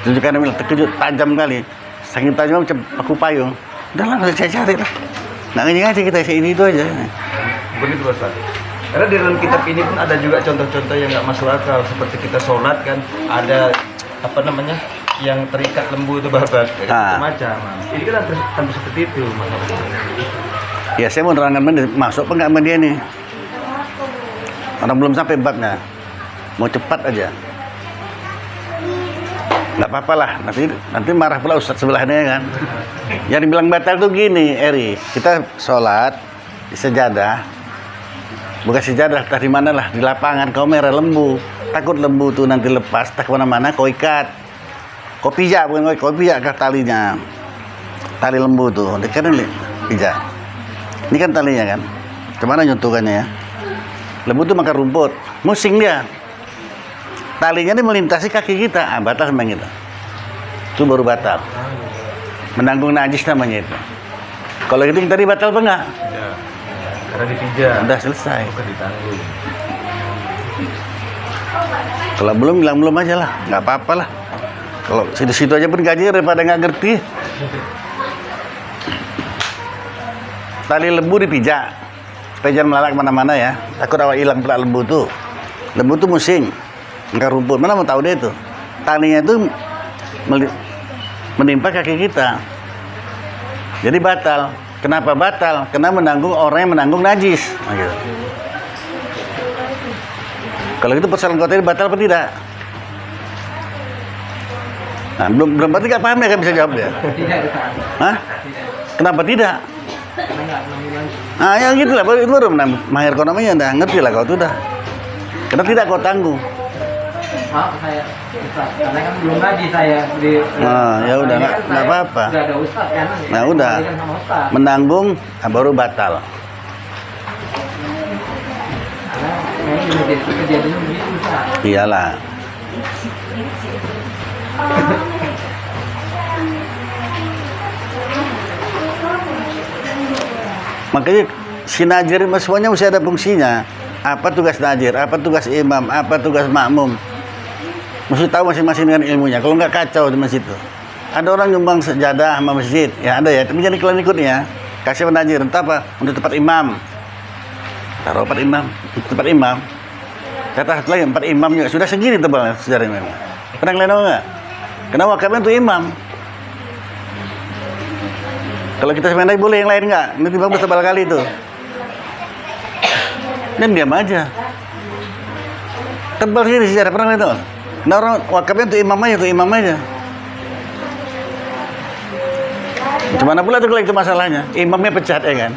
Tunjukkan bilang terkejut, tajam kali, saking tajam macam paku payung. Udah lah, cari lah. Nah ngaji kita ini itu aja. Begitu Ustaz. Karena di dalam kitab ini pun ada juga contoh-contoh yang nggak masuk akal, seperti kita sholat kan ada apa namanya yang terikat lembu itu babat macam. Ini kan hampir seperti itu masalahnya. Ya saya mau nerangkan masuk apa nggak sama dia nih. Orang belum sampai babnya, mau cepat aja. Nggak apa-apa lah, nanti marah pula ustadz sebelahnya kan. Yang dibilang batal tuh gini, Eri, kita sholat di sejadah, bukan sejadah, entah di mana lah, di lapangan kau merah lembu, takut lembu tuh nanti lepas, tak kemana-mana kau ikat, kau pijak, bukan kau pijak ke talinya, tali lembu tuh, kan ini pijak, ini kan talinya kan, kemana nyuntukannya ya, lembu tuh makan rumput, musing dia. Talinya ini melintasi kaki kita, batal sama kita. Itu baru batal. Menanggung najis namanya itu. Kalau gitu tadi batal apa enggak? Ya, karena dipijak. Udah selesai. Bukan ditanggung. Kalau belum bilang belum aja lah, nggak apa-apa lah. Kalau situ-situ aja pun gaji daripada nggak ngerti. Tali lembu dipijak, supaya jangan melalak kemana-mana ya. Takut awak hilang pula lembu tuh. Lembu tuh musing. Enggak rumput, mana mau tahu dia itu. Talinya itu menimpa kaki kita. Jadi batal. Kenapa batal? Karena menanggung orang yang menanggung najis. Nah, gitu. Kalau gitu persoalan kota ini batal apa tidak? Nah, belum berarti nggak paham ya kan bisa jawab ya? Tidak. Hah? Tidak. Kenapa tidak? Karena nggak menanggung. Nah, ya gitu lah. Itu baru mahir kau namanya. Udah ngerti lah kau tuh dah. Karena tidak kau tanggung. Maaf saya Ustaz, karena kan belum ngaji saya di. Nah, ya udah nggak apa-apa. Sudah ada Ustaz kan? Nah udah menanggung baru batal. Karena memang kejadiannya begitu Ustaz. Iyalah. Makanya si najir semuanya mesti ada fungsinya. Apa tugas najir, apa tugas imam, apa tugas makmum. Mesti tahu masing-masing dengan ilmunya. Kalau nggak kacau di masjid itu. Ada orang nyumbang sejadah sama masjid, ya ada ya. Tapi jangan iklan ikutnya. Kasih penajir, entah apa untuk tempat imam. Taruh tempat imam. Kata satu lagi, 4 imam juga sudah segini tebalnya sejarah memang. Pernah kalian tahu nggak? Karena wakafnya untuk imam. Kalau kita semendai boleh, yang lain nggak. Ini timbang tebal kali itu. Dan diam aja. Tebal sini sejarah, pernah kalian tahu? Nah orang wakafnya untuk imam aja, Gimana pula tuh kalau itu masalahnya? Imamnya pecat ya kan?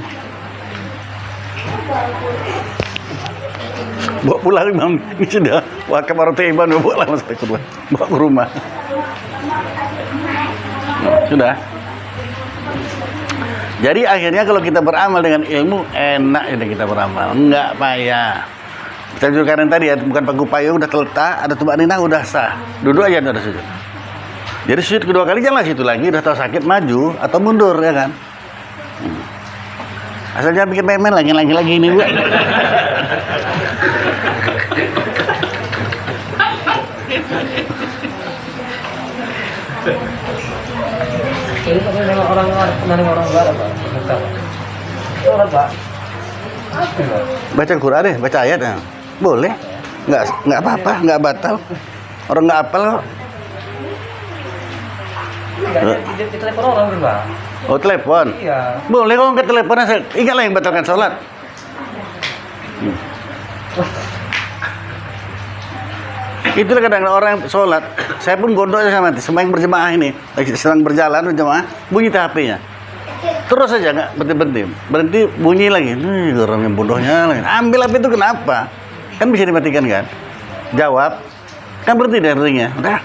Bawa pulang imam, ini sudah wakaf orang tua imam, bawa lah masalah kedua, bawa ke rumah. Sudah. Jadi akhirnya kalau kita beramal dengan ilmu, enak ini kita beramal, enggak payah. Kita juga tadi ya, bukan pagu payung udah terletak, ada tumak ninah udah sah. Duduk aja udah sujud. Jadi sujud kedua kali janganlah situ lagi, udah tahu sakit maju atau mundur ya kan. Asal jangan bikin main-main lagi ini gua. Ini tapi memang orang barat Pak. Betul. Orang Pak. Baca Quran deh, baca ayat ya. Boleh. Nggak apa-apa, nggak batal. Orang nggak hafal kok. Di telepon orang kan Pak. Oh telepon? Iya. Boleh kok ke teleponnya, ingatlah yang batalkan sholat. Itulah kadang orang sholat, saya pun gondok sama sembahyang berjemaah ini, sedang berjalan berjemaah, bunyi HP-nya. Terus saja nggak berhenti bunyi lagi. Orang yang bodohnya lagi. Ambil HP itu kenapa? Kan bisa dimatikan kan? Jawab, kan berhenti dari ringnya. Udah,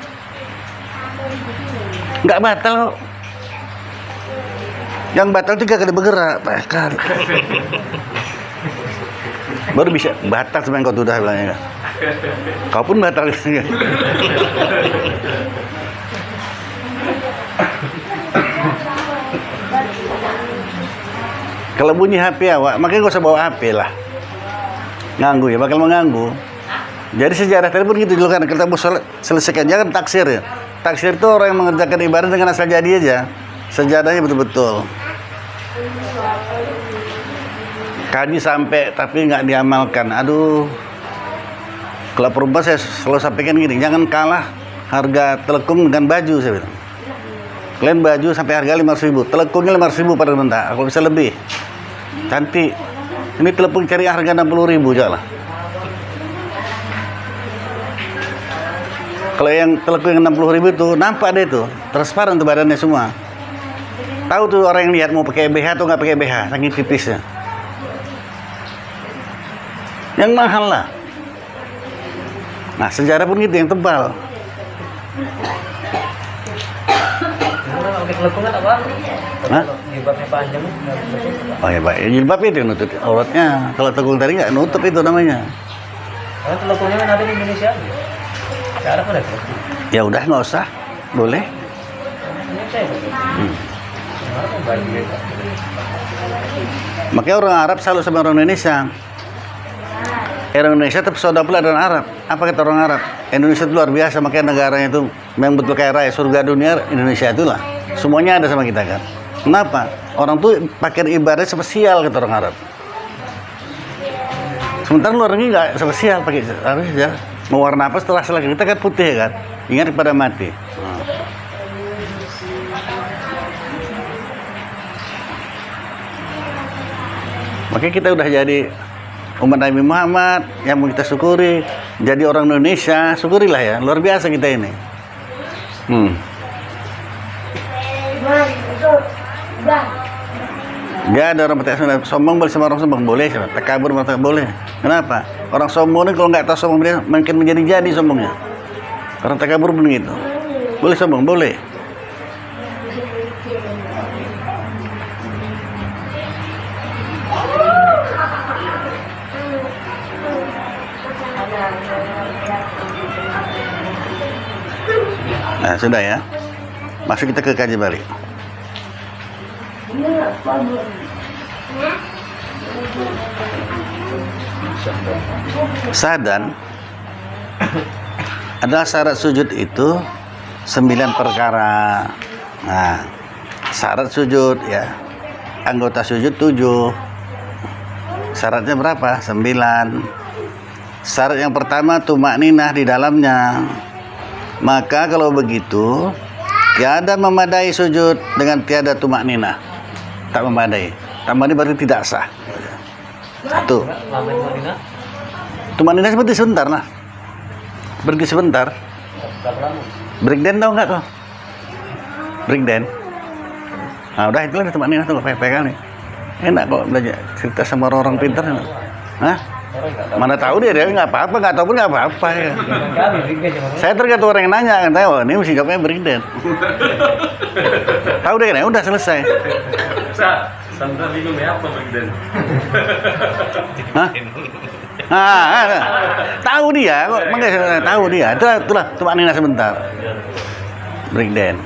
nggak batal kok. Yang batal 3 kali bergerak, kali. Baru bisa batal sebenarnya kau sudah bilangnya kan. Kau pun batal kan. Kalau bunyi HP awak, makanya gak usah bawa HP lah. Nganggu ya, bakal mengganggu. Jadi sejarah tadi pun gitu dulu kan, kita selesaikan jangan taksir ya. Taksir itu orang yang mengerjakan ibadah dengan asal jadi aja. Sejarahnya betul-betul. Kaji sampai tapi nggak diamalkan. Aduh. Kalau perempuan saya selalu sampaikan gini, jangan kalah harga telekung dengan baju saya bilang. Kalian baju sampai harga 500.000, telekungnya 500.000 pada bentar, aku bisa lebih. Cantik. Ini telepon cari harga 60.000 jalan. Kalau yang telekung yang 60.000 itu nampak deh itu, transparan tuh badannya semua. Tahu tuh orang yang lihat mau pakai BH atau nggak pakai BH, saking tipisnya. Yang mahal lah. Nah sejarah pun gitu yang tebal. Hah? Jilbabnya panjang. Oh ya Pak, jilbab itu yang nutup auratnya. Kalau tegul tadi nggak nutup itu namanya. Karena telekungnya kan ada di Indonesia. Cara apa deh? Ya udah nggak usah, boleh. Makanya orang Arab selalu sama orang Indonesia. Orang Indonesia terpesona pula dengan Arab. Apa kata orang Arab? Indonesia itu luar biasa, makanya negaranya itu memang betul kayak raya surga dunia. Indonesia itulah semuanya ada sama kita kan. Kenapa? Orang tuh pakai ibadah spesial kata orang Arab. Sementara luar negeri nggak spesial pakai harus ya. Mau warna apa setelah kita kan putih kan. Ingat kepada mati. Makanya kita udah jadi umat Nabi Muhammad yang mau kita syukuri. Jadi orang Indonesia, syukurilah ya. Luar biasa kita ini. Dia ada orang sombong boleh sama orang sombong boleh, takabur boleh. Kenapa? Orang sombong ini kalau nggak tahu sombong dia mungkin menjadi sombongnya. Orang takabur begitu. Boleh sombong, boleh. Nah, sudah ya. Masuk kita ke kaji balik. Sadan adalah syarat sujud itu 9 perkara. Nah, syarat sujud ya. Anggota sujud 7. Syaratnya berapa? 9. Syarat yang pertama tumakninah di dalamnya. Maka kalau begitu tiada memadai sujud dengan tiada tumakninah. Tak memadai. Tambah ini berarti tidak sah. 1. Tumakninah seperti sebentar lah. Berhenti sebentar. Breakdance tahu nggak kau? Breakdance. Nah udah itulah tumakninah tuh pegang nih. Enak kok belajar cerita sama orang-orang pintar. Hah? Mana tahu dia nggak apa-apa, nggak tahu pun nggak apa-apa ya. Saya tergantung orang yang nanya kan, tahu ini mesti jawabnya breakdance. Tahu deh kan, ya udah selesai. Sandra bingung ya apa breakdance? Hah? Tahu dia kok, makanya tahu dia. Itulah tumakninah sebentar. breakdance.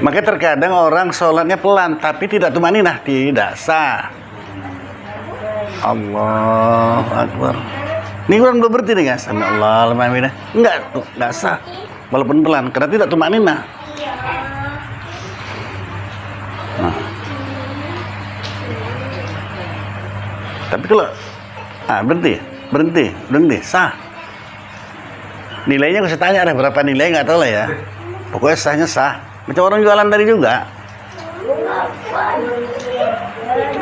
Maka terkadang orang sholatnya pelan tapi tidak tumaninah, tidak sah. Allahu Akbar. Ini kurang berarti nih guys. Allah alhamdulillah. Enggak sah. Walaupun pelan karena tidak tumaninah. Nah. Tapi kalau berhenti, sah. Nilainya saya tanya ada berapa nilai nggak tahu lah ya. Pokoknya sahnya sah. Macam orang jualan tadi juga.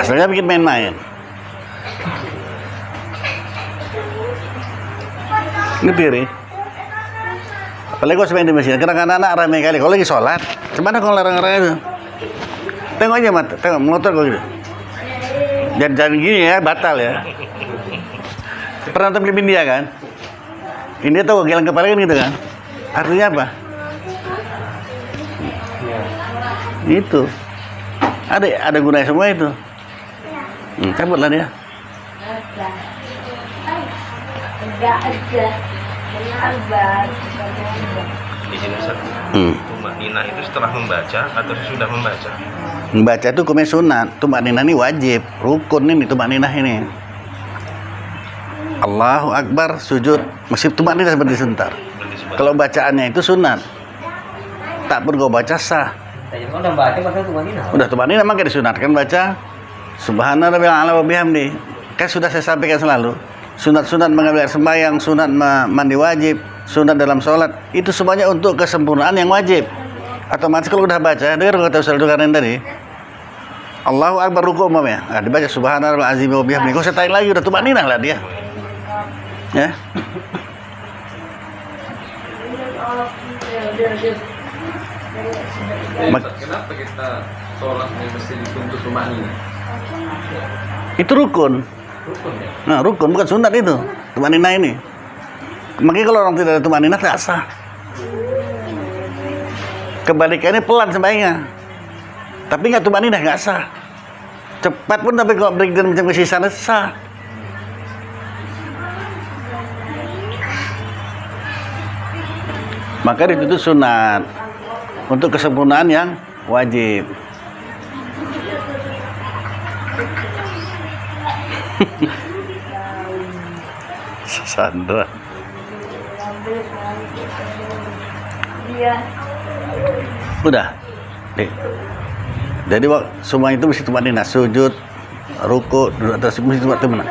Asalnya bikin main-main. Ngetiri. Apalagi kalau sampai di masjid, karena anak-anak ramai kali. Kalau lagi sholat, gimana kalau larang-larang itu? Tengok aja mata, tengok motor kok gitu. Jangan gini ya, batal ya. Pernah nonton film India kan? India tahu gelang kepala kan gitu kan? Artinya apa? Itu. Ada gunanya semua itu. Cabutlah dia. Di sini tumakninah itu setelah membaca atau sesudah membaca? Membaca itu hukumnya sunat. Tumakninah ini wajib, rukun ini tumakninah ini. Allahu Akbar, sujud, mesti tumakninah seperti sebentar. Kalau bacaannya itu sunat, tak pun kau baca sah. Udah baca tumakninah. Udah tumakninah maka disunatkan baca Subhanallah wa bihamdi. Kan sudah saya sampaikan selalu. Sunat-sunat mengambil air sembahyang, sunat mandi wajib, sunat dalam sholat, itu semuanya untuk kesempurnaan yang wajib. Otomatis kalau udah baca, dengar kata Ustaz Dulkarnain tadi, Allahu Akbar ruku umpamanya, dibaca Subhanallah azim wa bihamdi. Kau setain lagi udah tumakninah lah dia. Ya. Kenapa kita sholatnya mesti dituntut tumakninah? Itu rukun. Rukun ya? Nah, rukun bukan sunat itu. Tumakninah ini. Makanya kalau orang tidak ada tumakninah tidak sah. Kebalikannya pelan sembahyangnya. Tapi nggak tumakninah nggak sah. Cepat pun tapi kalau breakdown macam ke sana sah. Maka itu sunat untuk kesempurnaan yang wajib. Sandra. Udah. Jadi semua itu mesti tumakninah, sujud, ruku, terus mesti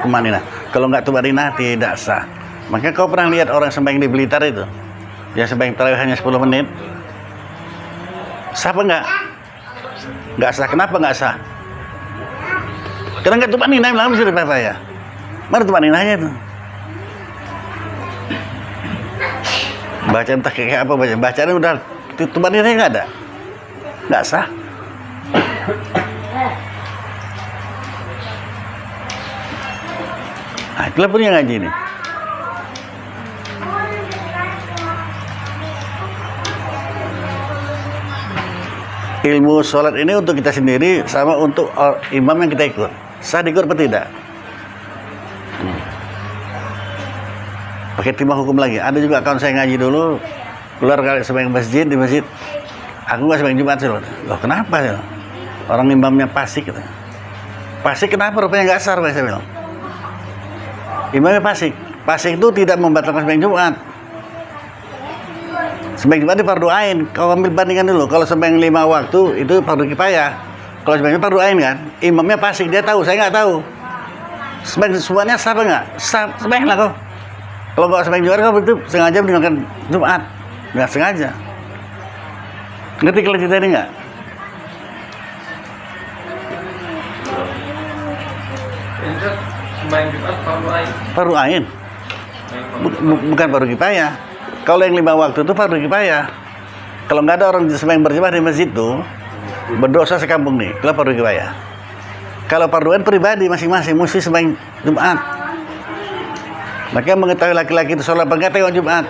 tumakninah. Kalau nggak tumakninah tidak sah. Makanya kau pernah lihat orang sembahyang di Blitar itu? Ya sembahyang tarawih hanya 10 menit. Sah apa enggak? Enggak sah. Kenapa enggak sah? Karena enggak tumakninah, bilang mesti apa ya? Mana tumakninahnya itu? Bacaan entah kayak apa bacaan udah tumakninahnya enggak ada. Enggak sah. Nah, itulah pun yang ngaji ini. Ilmu sholat ini untuk kita sendiri sama untuk imam yang kita ikut. Sah diikut atau tidak? Pakai timah hukum lagi. Ada juga kawan saya ngaji dulu, keluar kali sembahyang masjid di masjid. Aku nggak sembahyang Jumat sih. Loh kenapa ya? Orang imamnya fasik gitu. Fasik kenapa? Rupanya nggak sah, saya bilang. Imamnya fasik. Fasik itu tidak membatalkan sembahyang Jumat. Sembahyang Jumat itu fardu ain. Kau ambil bandingkan dulu. Kalau sembahyang 5 waktu itu fardu kifayah. Kalau sembahyang fardu ain kan, imamnya fasik, dia tahu, saya nggak tahu. Sembahyang semuanya sah apa nggak? Sah, sembahyang lah kau. Kalau nggak sembahyang Jumat, kau itu sengaja meninggalkan Jumat. Nggak sengaja. Ngerti kalau cerita ini nggak? Sembahyang Jumat fardu ain. Fardu ain. Bukan fardu kifayah. Kalau yang 5 waktu itu fardu kifayah. Kalau nggak ada orang sembahyang berjamaah di masjid itu, berdosa sekampung nih. Itu fardu kifayah. Kalau fardu ain pribadi masing-masing mesti sembahyang Jumat. Makanya mengetahui laki-laki itu sholat enggak tengok Jumat.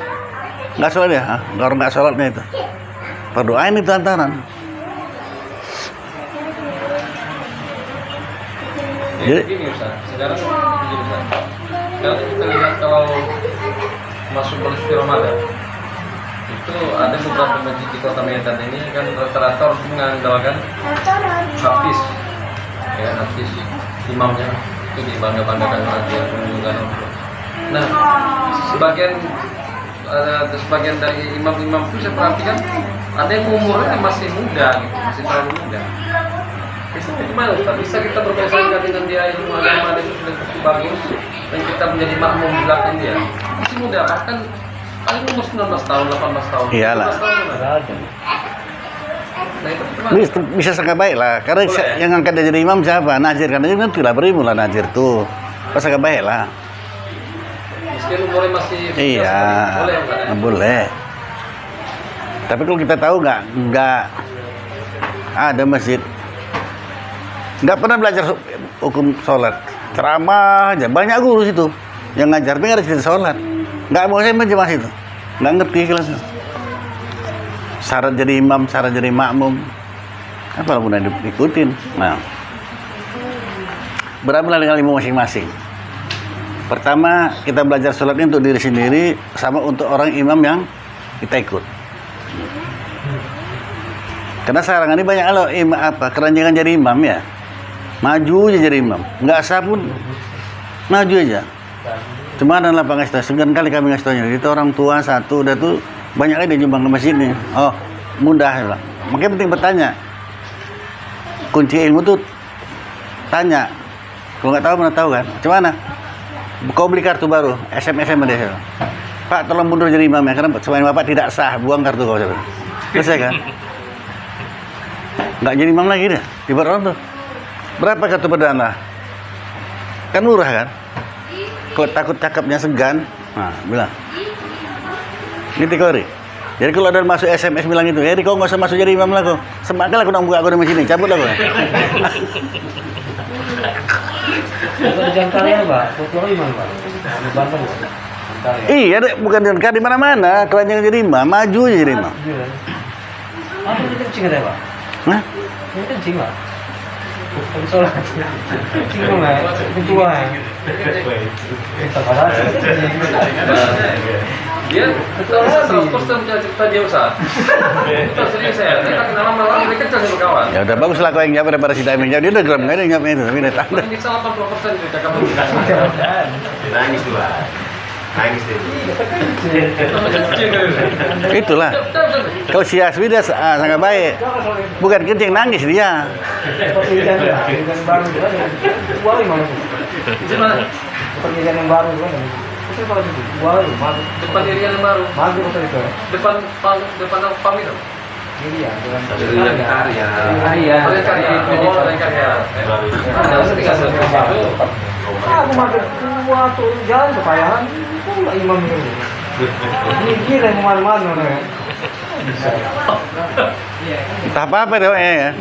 Nggak sholat ya? Orang nggak sholatnya itu. Fardu ain itu lantaran. Jadi gini Ustaz, sekarang begini Ustaz. Kalau kita lihat kalau masuk bulan suci Ramadan, itu ada beberapa masjid di Kota Medan ini kan rata-rata harus mengandalkan hafiz, ya hafiz imamnya itu dibangga-banggakan lagi ya kunjungan. Nah, sebagian dari imam-imam itu saya perhatikan ada yang umurnya masih muda, gitu, masih terlalu muda. Itu gimana Ustaz? Bisa kita berkonsultasi dengan dia ilmu agama itu sudah cukup bagus dan kita menjadi makmum di belakang dia. Masih muda, bahkan paling umur 19 tahun, 18 tahun. Iyalah. 18 tahun ada. Nah, itu gimana? Bisa sangat baik lah, karena yang angkat dia jadi imam siapa? Nazir, karena dia nanti lah berilmu lah Nazir tuh. Pas sangat baik lah. Meski umurnya masih muda, Iya, boleh enggak? boleh. Tapi kalau kita tahu nggak ada masjid, nggak pernah belajar hukum sholat, ceramah aja, banyak guru situ yang ngajar, tapi nggak ada cerita sholat, nggak mau saya menjemah itu, nggak ngerti kelas. Syarat jadi imam, syarat jadi makmum, apa lah mudah diikutin. Nah, beramlah dengan ilmu masing-masing. Pertama, kita belajar sholat ini untuk diri sendiri, sama untuk orang imam yang kita ikut. Karena sekarang ini banyak kalau keranjingan jadi imam ya, maju aja jadi imam, nggak sah pun maju aja. Cuma ada lapang ngasih tahu, 9 kali kami ngasih tahu, itu orang tua satu udah tuh banyak kali dia nyumbang ke masjid nih. Oh mudah ya, makanya penting bertanya. Kunci ilmu tuh tanya. Kalau nggak tahu mana tahu kan? Gimana? Kau beli kartu baru, SMS sama dia. Pak tolong mundur jadi imam ya, karena selain bapak tidak sah, buang kartu kau. Selesai kan? Nggak jadi imam lagi deh, tiba orang tuh. Berapa kartu perdana? Kan murah kan? Kau takut cakapnya segan, nah bilang. Ini Tikori. Jadi kalau ada masuk SMS bilang itu, jadi kau nggak usah masuk jadi imam lah kau. Semakin aku nak buka aku di sini, cabut lah kau. Bukan di Jangkarya Pak, Ketua Imam Pak. Di Banten Pak. Iya, bukan di mana-mana. Kalau yang jadi imam, maju aja jadi imam. Apa ini kencing ada Pak? Hah? Ini kencing Pak. Bukan sholat. Kencing Pak, ketua ya. Kita pada Dia betul 100% punya cipta dia usaha. Itu serius saya. Saya tak kenal lama mereka kecil sama kawan. Ya udah bagus lah kau yang jawab daripada si Daiming jawab. Dia udah geram nggak ada yang jawabnya itu, tapi dia tahu. Ini salah 80% dia cakap begitu. Nangis tuh lah. Nangis deh. Itulah. Kalau si Aswi dia sangat baik. Bukan kencing nangis dia. Pekerjaan baru juga dua lima Di mana? pekerjaan yang baru juga itu kalau itu dua lima Depan dirian yang baru. maju betul itu Depan pam itu. ini ya jalan Dirian Karya. iya Oleh karya. Oleh karya. Ada tinggal satu. aku makan dua tuh jalan kepayahan itu nggak imam itu ini kira yang kemana-mana orang Entah apa deh ya.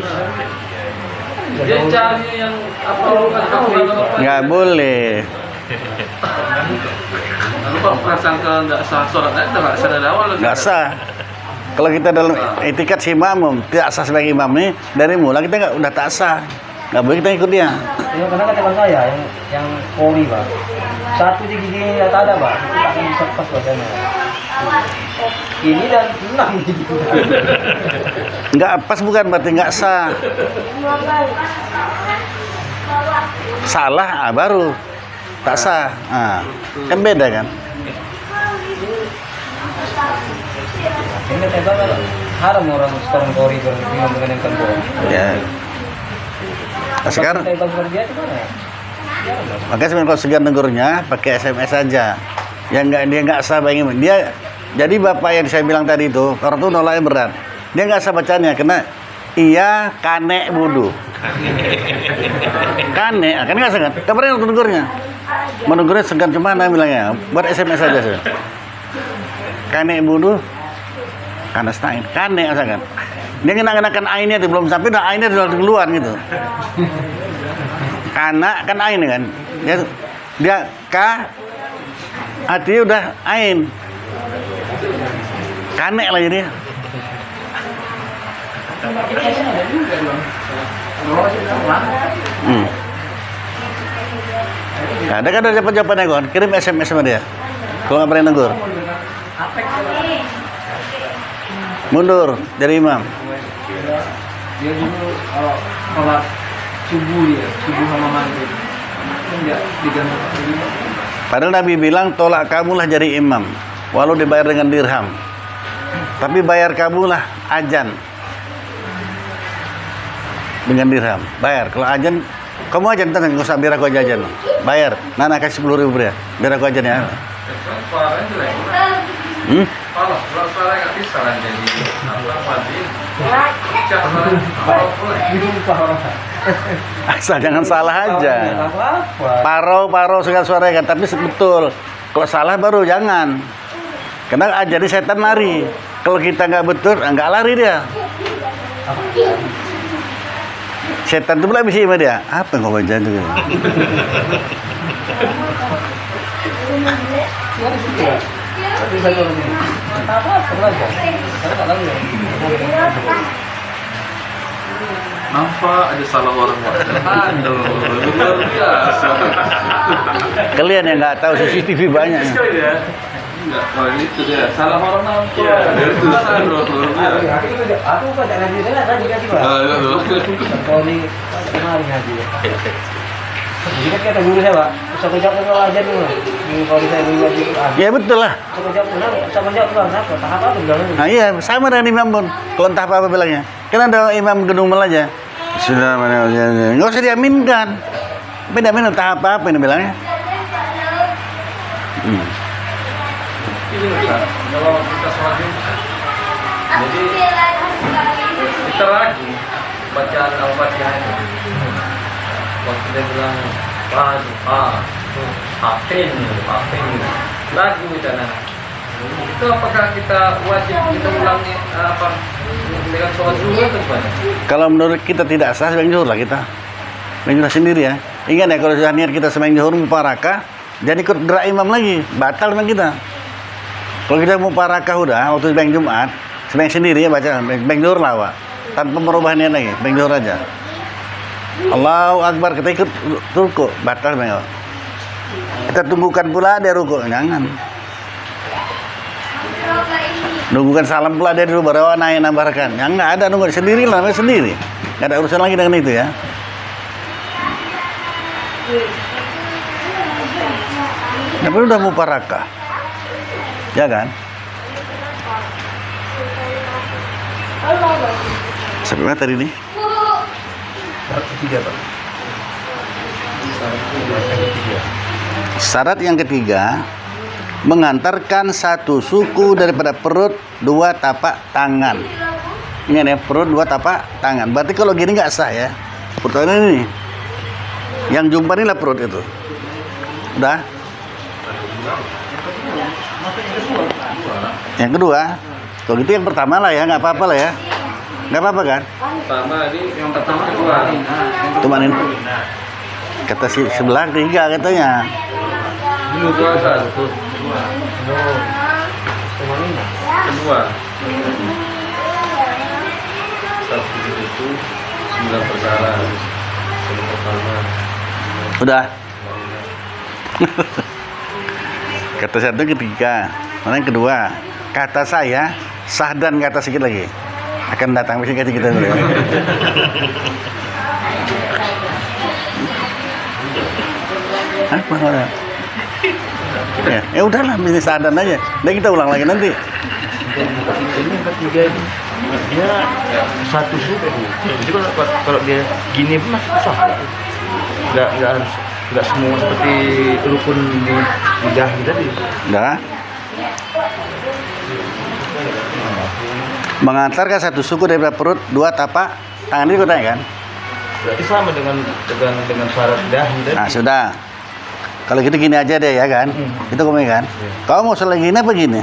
Dia cari yang apa Nggak boleh. lupa prasangka nggak sah sholat nggak sah dari awal. Nggak sah. Kalau kita dalam etikat si makmum tidak sah sebagai imam nih, dari mula kita nggak udah tak sah. Nggak boleh kita ikut dia. ya karena kata teman saya yang kori Pak satu di gigi nggak ada Pak itu tak akan bisa pas badannya ini dan 6 gigi Nggak pas bukan berarti nggak sah. Salah baru tak sah. Kan beda kan. ini kata haram orang sekarang kori dengan mengenangkan kori Ya. Nah, sekarang kita kerja itu mana makanya sebenarnya kalau segan negurnya pakai SMS saja. Yang dia nggak sah bagi dia. Jadi bapak yang saya bilang tadi itu orang tuh nolaknya berat. Dia nggak sah bacanya karena iya kane budu. Kane, kan nggak segan. Kabarnya untuk negurnya. Menegurnya segan cemana bilangnya. Buat SMS saja sih. Kane budu. Karena setengah kane kan. Dia ngenakan ainnya itu belum sampai udah ainnya sudah keluar gitu. Karena kan ain kan. Dia ka hati udah ain. Kane lah jadi. Nah, ada kan ada jawabannya kon. Kirim SMS sama dia. Kalau nggak pernah negur. Mundur dari imam. Dia dulu kalau sholat subuh sama maghrib enggak diganggu. Padahal Nabi bilang tolak kamulah jadi imam, walau dibayar dengan dirham. Tapi bayar kamulah ajan dengan dirham. Bayar. Kalau ajan, kamu ajan tenang, nggak usah biar aku aja ajan. Bayar. Nana kasih 10.000 ya, biar aku ajan ya. Suaranya jelek. Kalau suara nggak bisa lah jadi apa wajib. Asal jangan salah aja. Paro segala suara kan, tapi betul. Kalau salah baru jangan. Karena jadi setan lari. Kalau kita nggak betul, nggak lari dia. Setan itu pula bisa sama dia. Apa yang kau baca itu? Nampak ada salah orang. Aduh, luar biasa. Kalian yang nggak tahu CCTV banyak. Sekali ya. Enggak, kalau itu dia salah orang nampak. Iya, itu salah. Aku kok tak ngaji dia tadi Pak. Kalau di kemarin ngaji. Jadi kan kata guru saya Pak, usah kejap kalau aja dulu. Kalau saya dulu ngaji Quran. Ya betul lah. Usah kejap benar, usah kejap benar apa? Tahap apa bilang? Nah iya, sama dengan imam pun. Kalau entah apa bilangnya. Kan ada imam gedumel aja. Bismillahirrahmanirrahim. Nggak usah diaminkan. Tapi diamin entah apa ini bilangnya. Ini Ustaz, kalau kita sholat Jumat, jadi kita ragu bacaan Al-Fatihah itu. Waktu dia bilang hafin, ragu kita nah. Itu apakah kita wajib kita ulangi apa dengan sholat zuhur atau gimana? Kalau menurut kita tidak sah, sembahyang zuhur lah kita. Sembahyang zuhur sendiri ya. Ingat ya kalau sudah niat kita sembahyang zuhur muparakah, jadi ikut gerak imam lagi, batal dengan kita. Kalau kita muparakah udah waktu sembahyang Jumat, sembahyang sendiri ya baca sembahyang zuhur lah, Pak. Tanpa merubah niat lagi, sembahyang zuhur aja. Allahu Akbar, kita ikut ruku, batal sembahyang. Kita tunggukan pula dia ruku, jangan. Nunggukan salam pula dia dulu baru naik nambahkan. Yang nggak ada nunggu sendiri lah, sendiri. Nggak ada urusan lagi dengan itu ya. Tapi udah muparakah, ya kan? Sampai mana tadi nih? Syarat yang ketiga, mengantarkan satu suku daripada perut dua tapak tangan. Ini ya, perut dua tapak tangan. Berarti kalau gini nggak sah ya. Pertanyaan ini, yang jumpa ini lah perut itu. Udah. Yang kedua, kalau gitu yang pertama lah ya, nggak apa-apa lah ya. Nggak apa-apa kan? Pertama ini yang pertama kedua. Tumanin. Kata si sebelah tiga katanya. Dulu satu. Kedua. Satu itu 9 perkara. Yang pertama. Udah. Kata satu ketiga. Mana yang kedua? Kata saya sahdan kata sedikit lagi. Akan datang mesti kasih kita dulu. Apa mana? Ya udahlah, ini sahdan aja. Nah kita ulang lagi nanti. Ini yang ketiga ini dia satu suku. Jadi kalau dia gini pun masih sah. Nggak harus nggak semua seperti rukun di lidah tadi. Udah. Mengantarkan satu suku daripada perut dua tapak tangan ini kau tanya kan? Berarti sama dengan syarat dahi tadi. Nah sudah. Kalau gitu gini aja deh ya kan? Itu kamu kan? Kau mau sholat gini apa gini?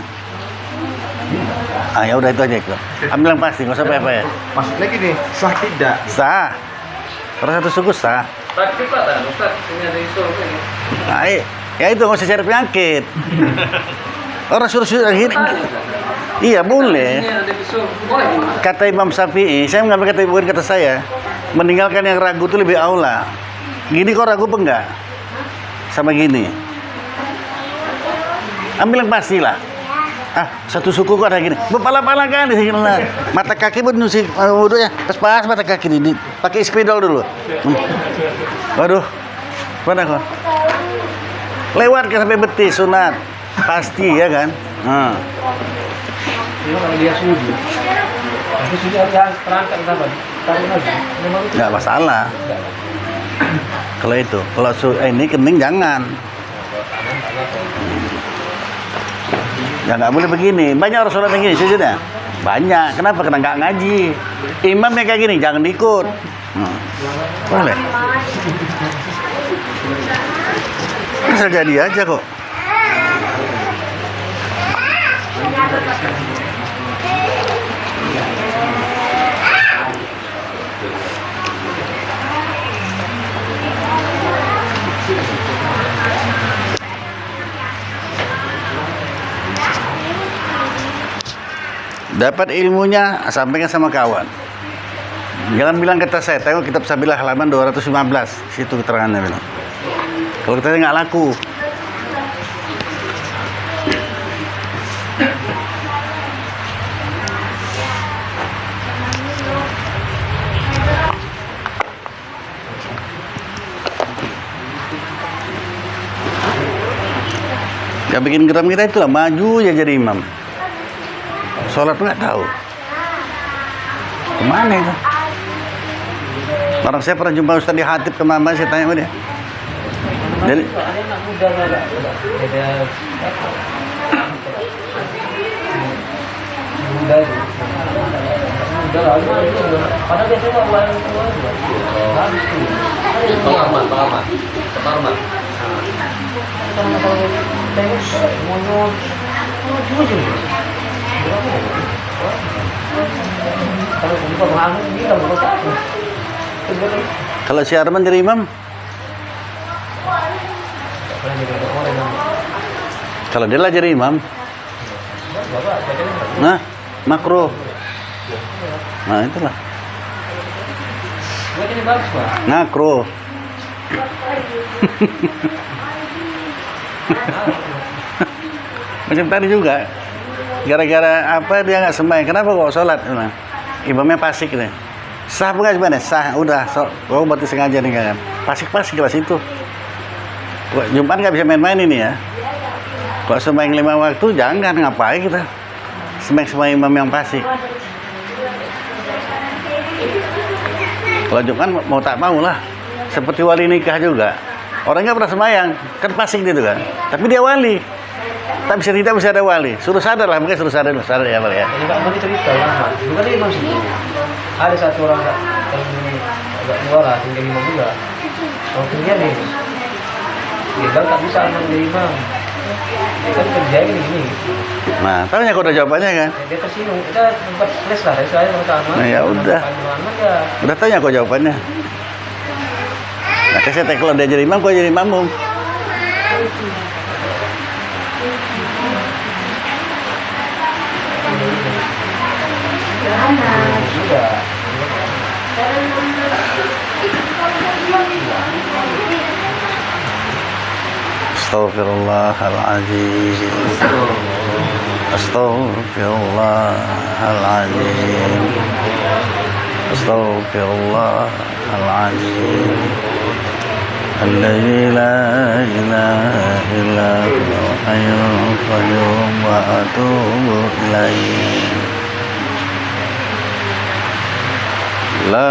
Ah ya udah itu aja kok. Ambil yang pasti, nggak usah apa ya. Maksudnya gini, sah tidak? Sah. Kalau satu suku sah. Tapi Pak, Ustaz, ini ada isu ini. Nah, ya itu nggak usah cari penyakit. Orang suruh gini. Iya boleh. Ini ada isu, boleh. Kata Imam Syafi'i, saya mengambil kata bukan kata saya. Meninggalkan yang ragu itu lebih aula. Gini kok ragu apa enggak? Sama gini. Ambil yang pasti lah. Satu suku kok ada gini. Berpala-pala kan di sini lah. Mata kaki pun nusi wudhu ya. Pas mata kaki ini pakai spidol dulu. Waduh. Mana kok? Lewat ke sampai betis sunat. Pasti ya kan? Ini kalau dia sujud. Tapi sujud harus terangkat apa? Taruh lagi. Nggak masalah. Kalau itu, kalau ini kening jangan. Ya nggak boleh begini. Banyak orang sholat begini sujudnya. Banyak. Kenapa? Karena nggak ngaji. Imamnya kayak gini, jangan diikut. Boleh. Bisa jadi aja kok. Dapat ilmunya, sampaikan sama kawan. Jangan bilang kata saya, tengok kitab Sabilah halaman 215, situ keterangannya bilang. Kalau kita nggak laku. Yang bikin geram kita itulah maju ya jadi imam. Sholat nggak tahu kemana itu. Orang saya pernah jumpa Ustaz di Hatib kemana, saya tanya sama dia. Jadi anak muda nggak ada muda padahal dia cuma uang habis tuh. Bang Arman. Kalau tengok mau kalau si Arman jadi imam, kalau dia lah jadi imam, nah makruh, nah itulah makruh. Macam tadi juga, gara-gara apa dia nggak sembahyang, kenapa kok sholat? Imamnya fasik nih. Sah bukan sebenarnya? Sah, udah. Oh berarti sengaja nih kan? Fasik kelas itu. Jumat nggak bisa main-main ini ya. Kalau sembahyang 5 waktu, jangan ngapain kita sembahyang imam yang fasik. Kalau Jumat mau tak mau lah. Seperti wali nikah juga. Orangnya pernah sembahyang, kan fasik gitu kan. Tapi dia wali. Tak bisa tidak bisa ada wali. Suruh sadar lah, mungkin suruh sadar ya Pak ya. Ini Pak Mani cerita lama. Bukan dia imam sih. Ada satu orang agak juara, tinggal imam juga. Waktunya nih, dia bilang tak bisa aman jadi imam. Dia kan kerja ini. Nah, tahunya kau udah jawabannya kan? Dia tersinggung. Kita sempat flash lah. Saya pertama. Nah ya udah. Udah tahunya kau jawabannya. Nah, saya kalau dia jadi imam, kau jadi makmum. Astaghfirullahaladzim. Astaghfirullahaladzim. Astaghfirullahaladzim. Alladzi la ilaha illa huwal hayyul qayyum wa atubu ilaihi. La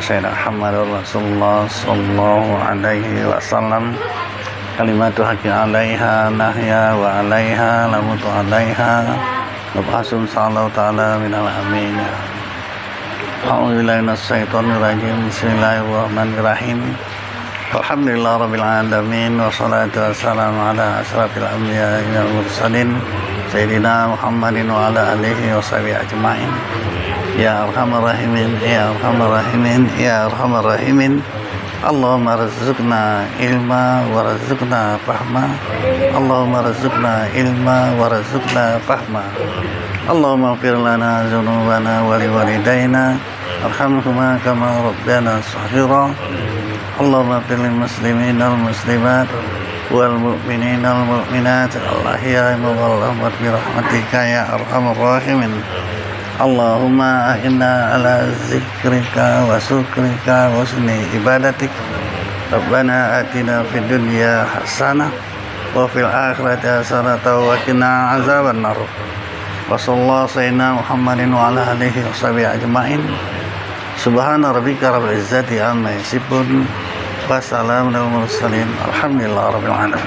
Sayyidina Muhammadur Rasulullah sallallahu alaihi wasallam. Kalimatu haqqi 'alaiha nahya wa 'alaiha lamutu 'alaiha nab'asum sallallahu ta'ala minal amin. A'udzu billahi minasyaitonir rajim. Bismillahirrahmanirrahim. Alhamdulillah rabbil alamin wassalatu wassalamu ala asrafil anbiya'i wal mursalin Sayyidina Muhammadin wa ala alihi washabihi ajma'in. Ya arhamar rahimin, ya arhamar rahimin, ya arhamar rahimin. Allahumma rizqna ilma wa rizqna fahma. Allahumma rizqna ilma wa rizqna fahma. Allahumma ighfir lana dzunubana wa liwalidayna arhamhuma kama rabbayana shaghira. Allahumma ighfir lil muslimin wal muslimat wal mu'minin wal mu'minat al-ahya'i wal amwat bi rahmatika ya arhamar rahimin. Allahumma a'inna ala zikrika wa syukrika wa husni ibadatik. Rabbana atina fid dunya hasanah wa fil akhirati hasanah wa qina azaban nar. Wa sallallahu sayyidina Muhammadin wa ala alihi wa sahbihi ajma'in. Subhana rabbika rabbil izzati amma yasifun wa salamun alal mursalin. Alhamdulillah rabbil alamin.